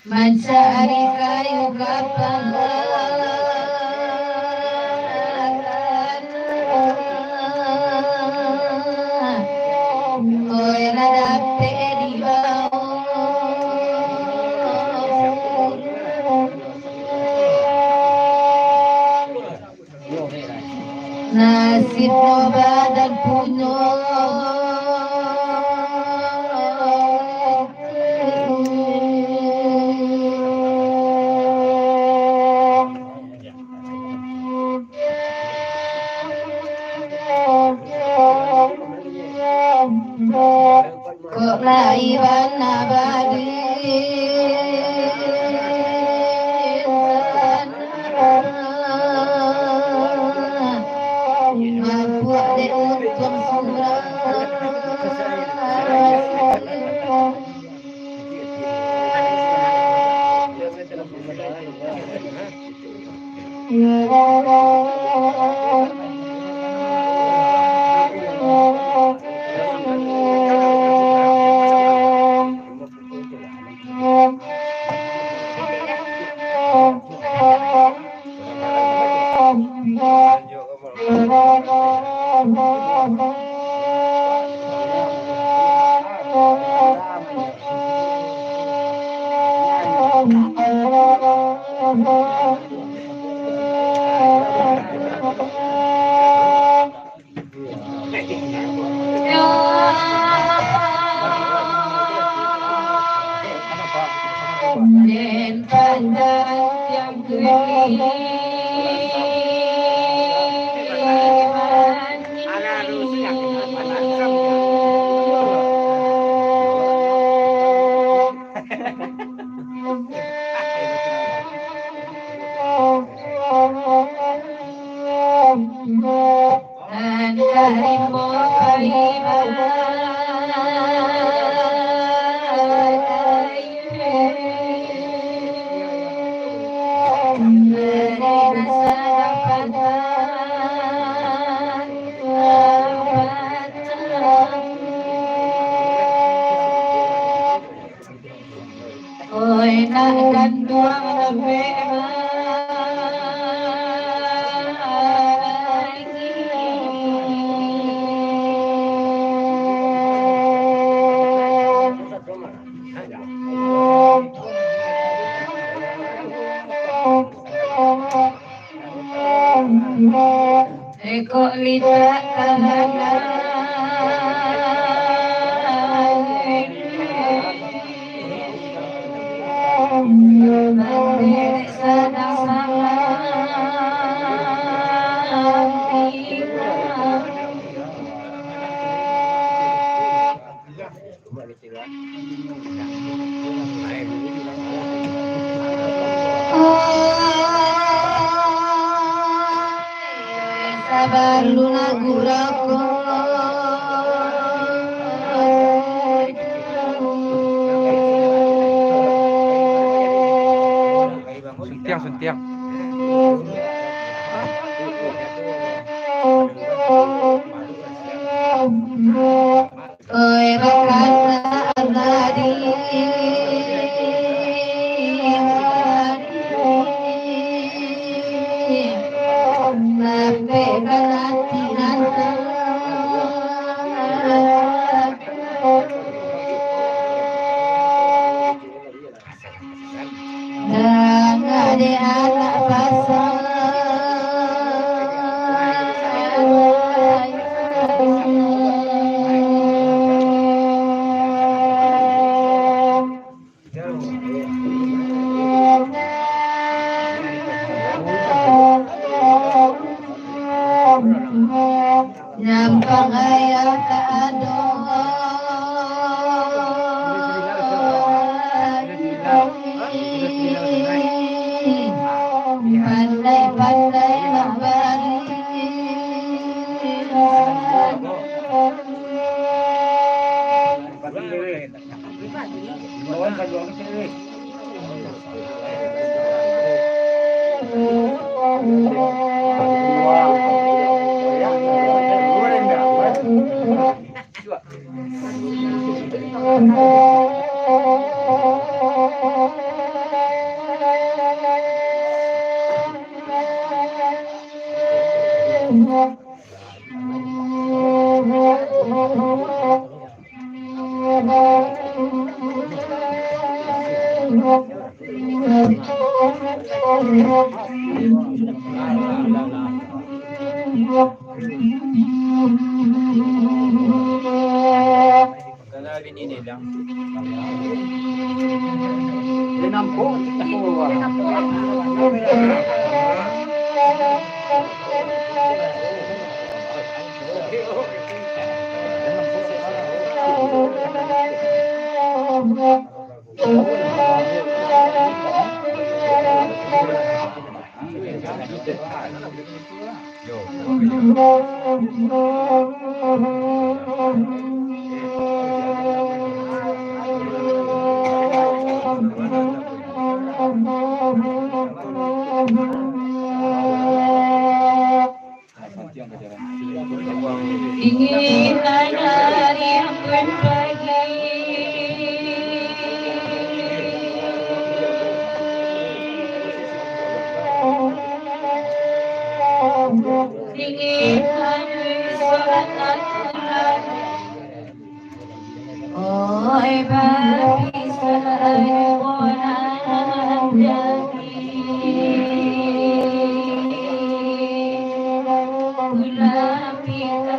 Mencari kayu kapan nasib badan punya kok laiban abadi enak dan doang lebih Eko lidah sabar luna gurako Suntiang. Oi bakata abadi Nabe kanati nata Dan ade anak pasal Nyampang ayah tak ada Pandai-pandai mahbari Ingin hari yang berbagi Ingin hari sholat al-Quran Oi bagi sayuran jadi Ulang kita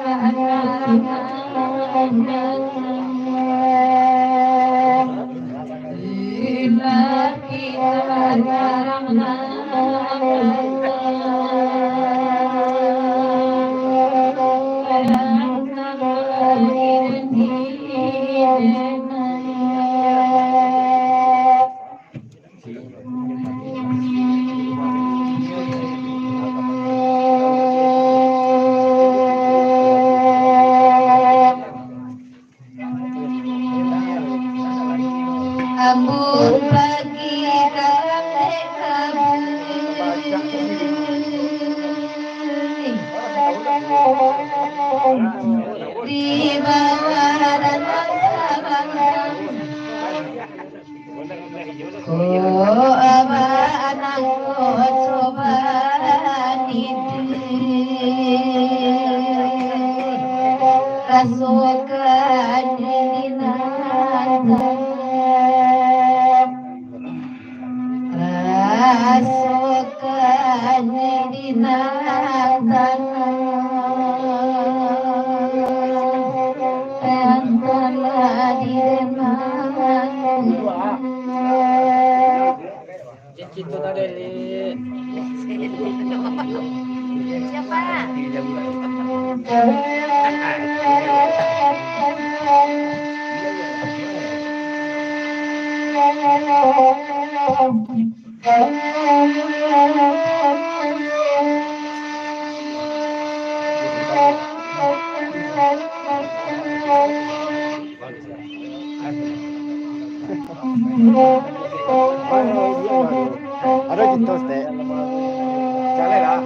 Ambung pagi di bawah dan Cincin tu tadi. Siapa? Ada cinta teh. Cale lah.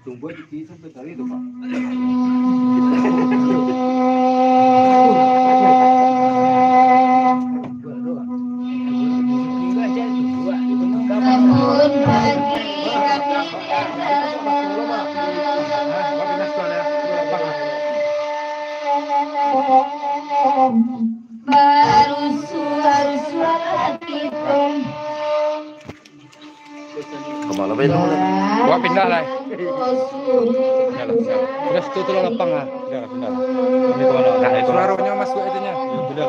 Tunggu aja sampai tadi itu Pak. Kemana beda? Gua pindah lah. Terus itu tuh lapang ah. Pindah. Ini tuh nah, itu larunya masuk itunya. Pindah.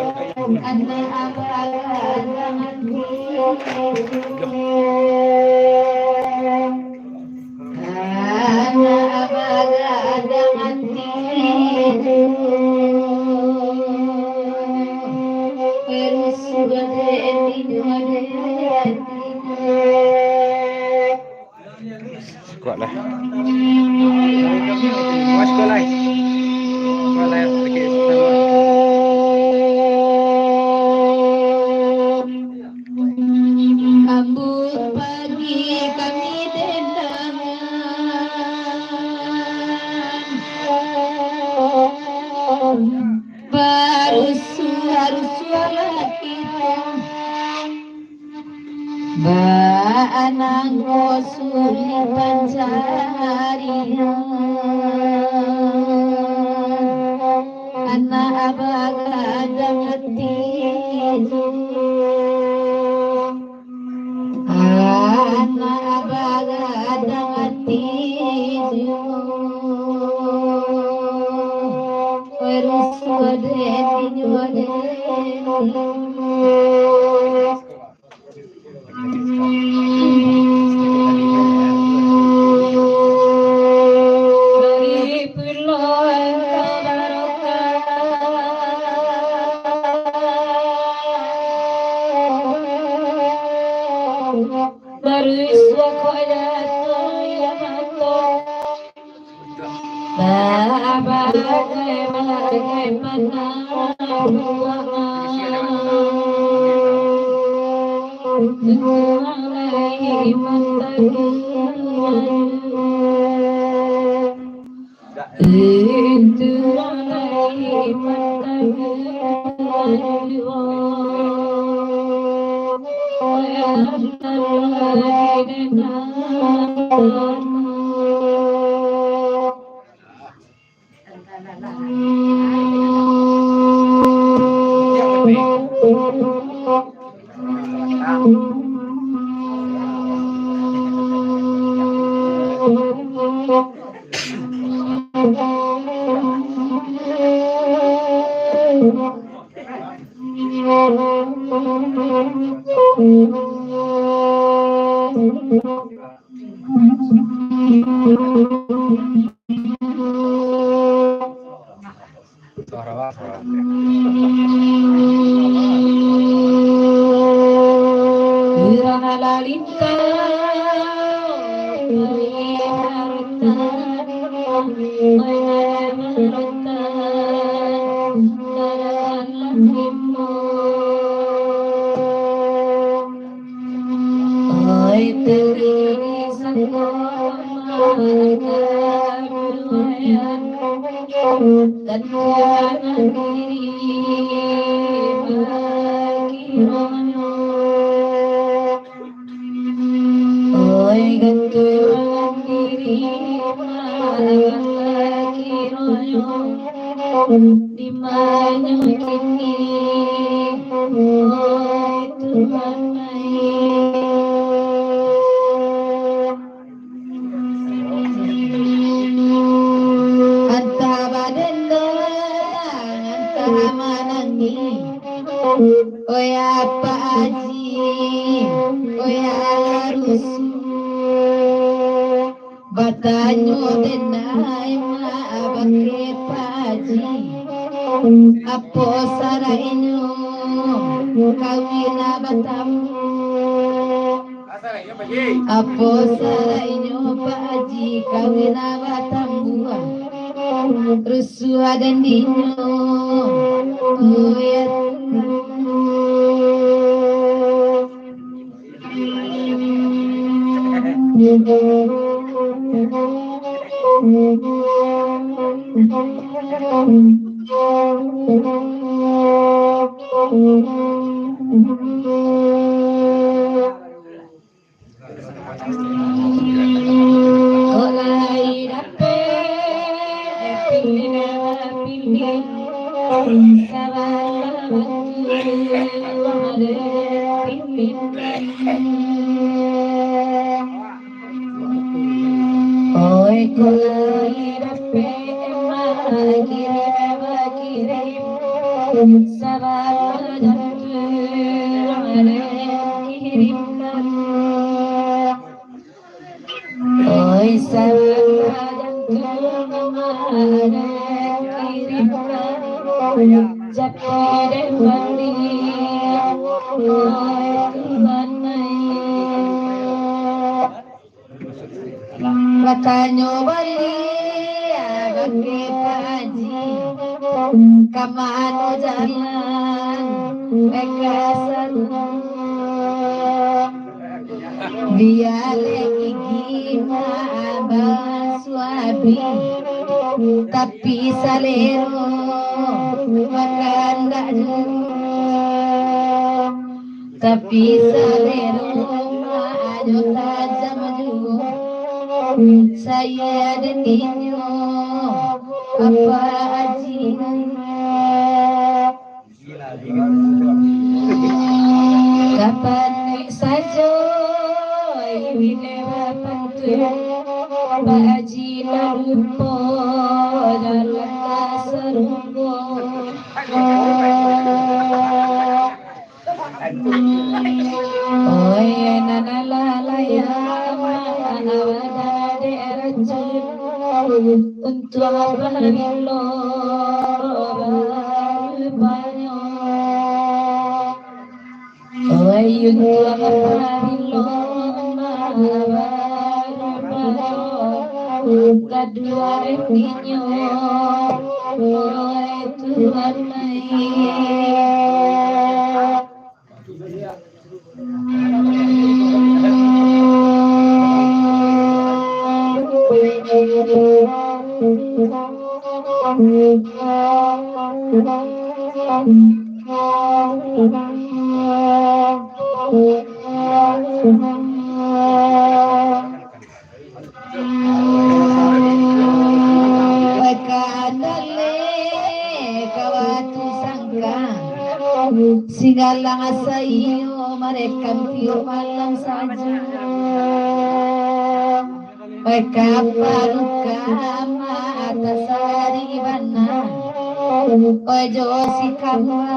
Kuat lah. Mas sekolah. Sekolah sedikit sama. Kabut pagi kami dendangan baru suara kita Baanang suri pancarian anak abagadang hatiku anak abagadang hatiku Yang penting Sigalang sayo mereka tiup malam saja. Kapan kama atas hari mana ojo si kama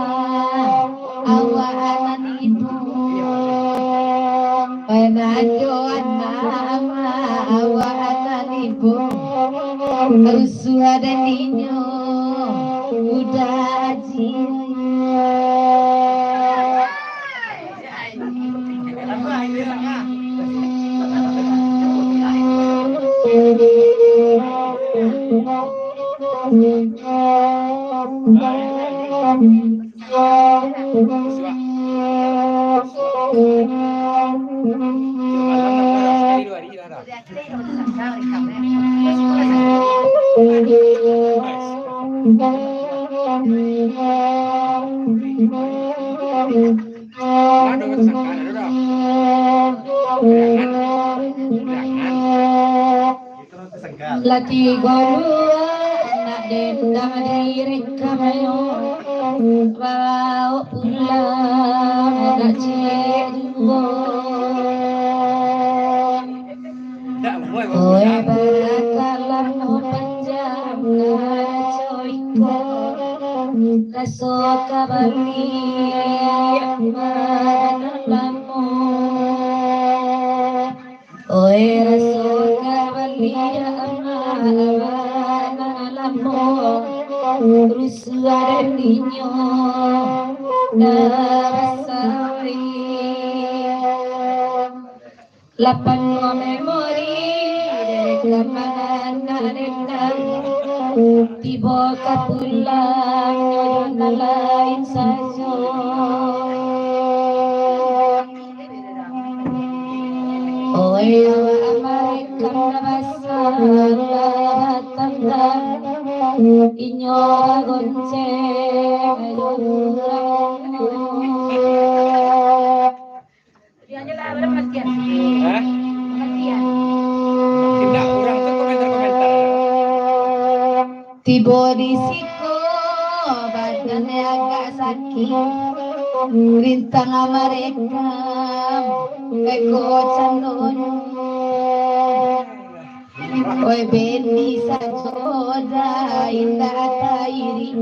awan itu najo nama awan ibu suara ninyo udah Lati golua nak dendam diri kamayo bau pulang nak cedo oi bakalan panjang coiko raso kabali manalamu oi raso kabali Rusuh niño Narasari Lapan memori Kemana nendang Tiba kapulang Nyonya lain saja Oi Amerika Nabasar Tandang Inyo gonceng Dia aja lah bermatian. Hah? Matian. Tidak orang tuh komentar-komentar. Tiba di siku badannya agak sakit rintang mereka eko candonya oi beni sajoda indah tairi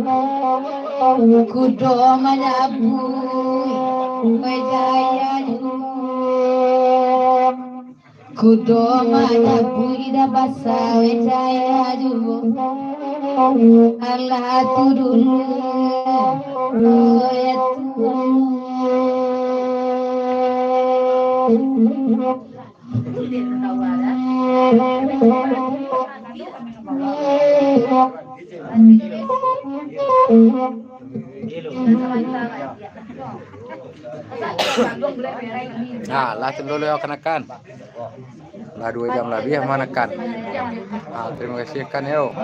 kudo menyabui oi jaya kudo menyabui dah basa oi jaya Allah turun oi Nah, lah dulu ya kenakan. Lah 2 jam lebih yang manakan. Nah, terima kasih kan yo.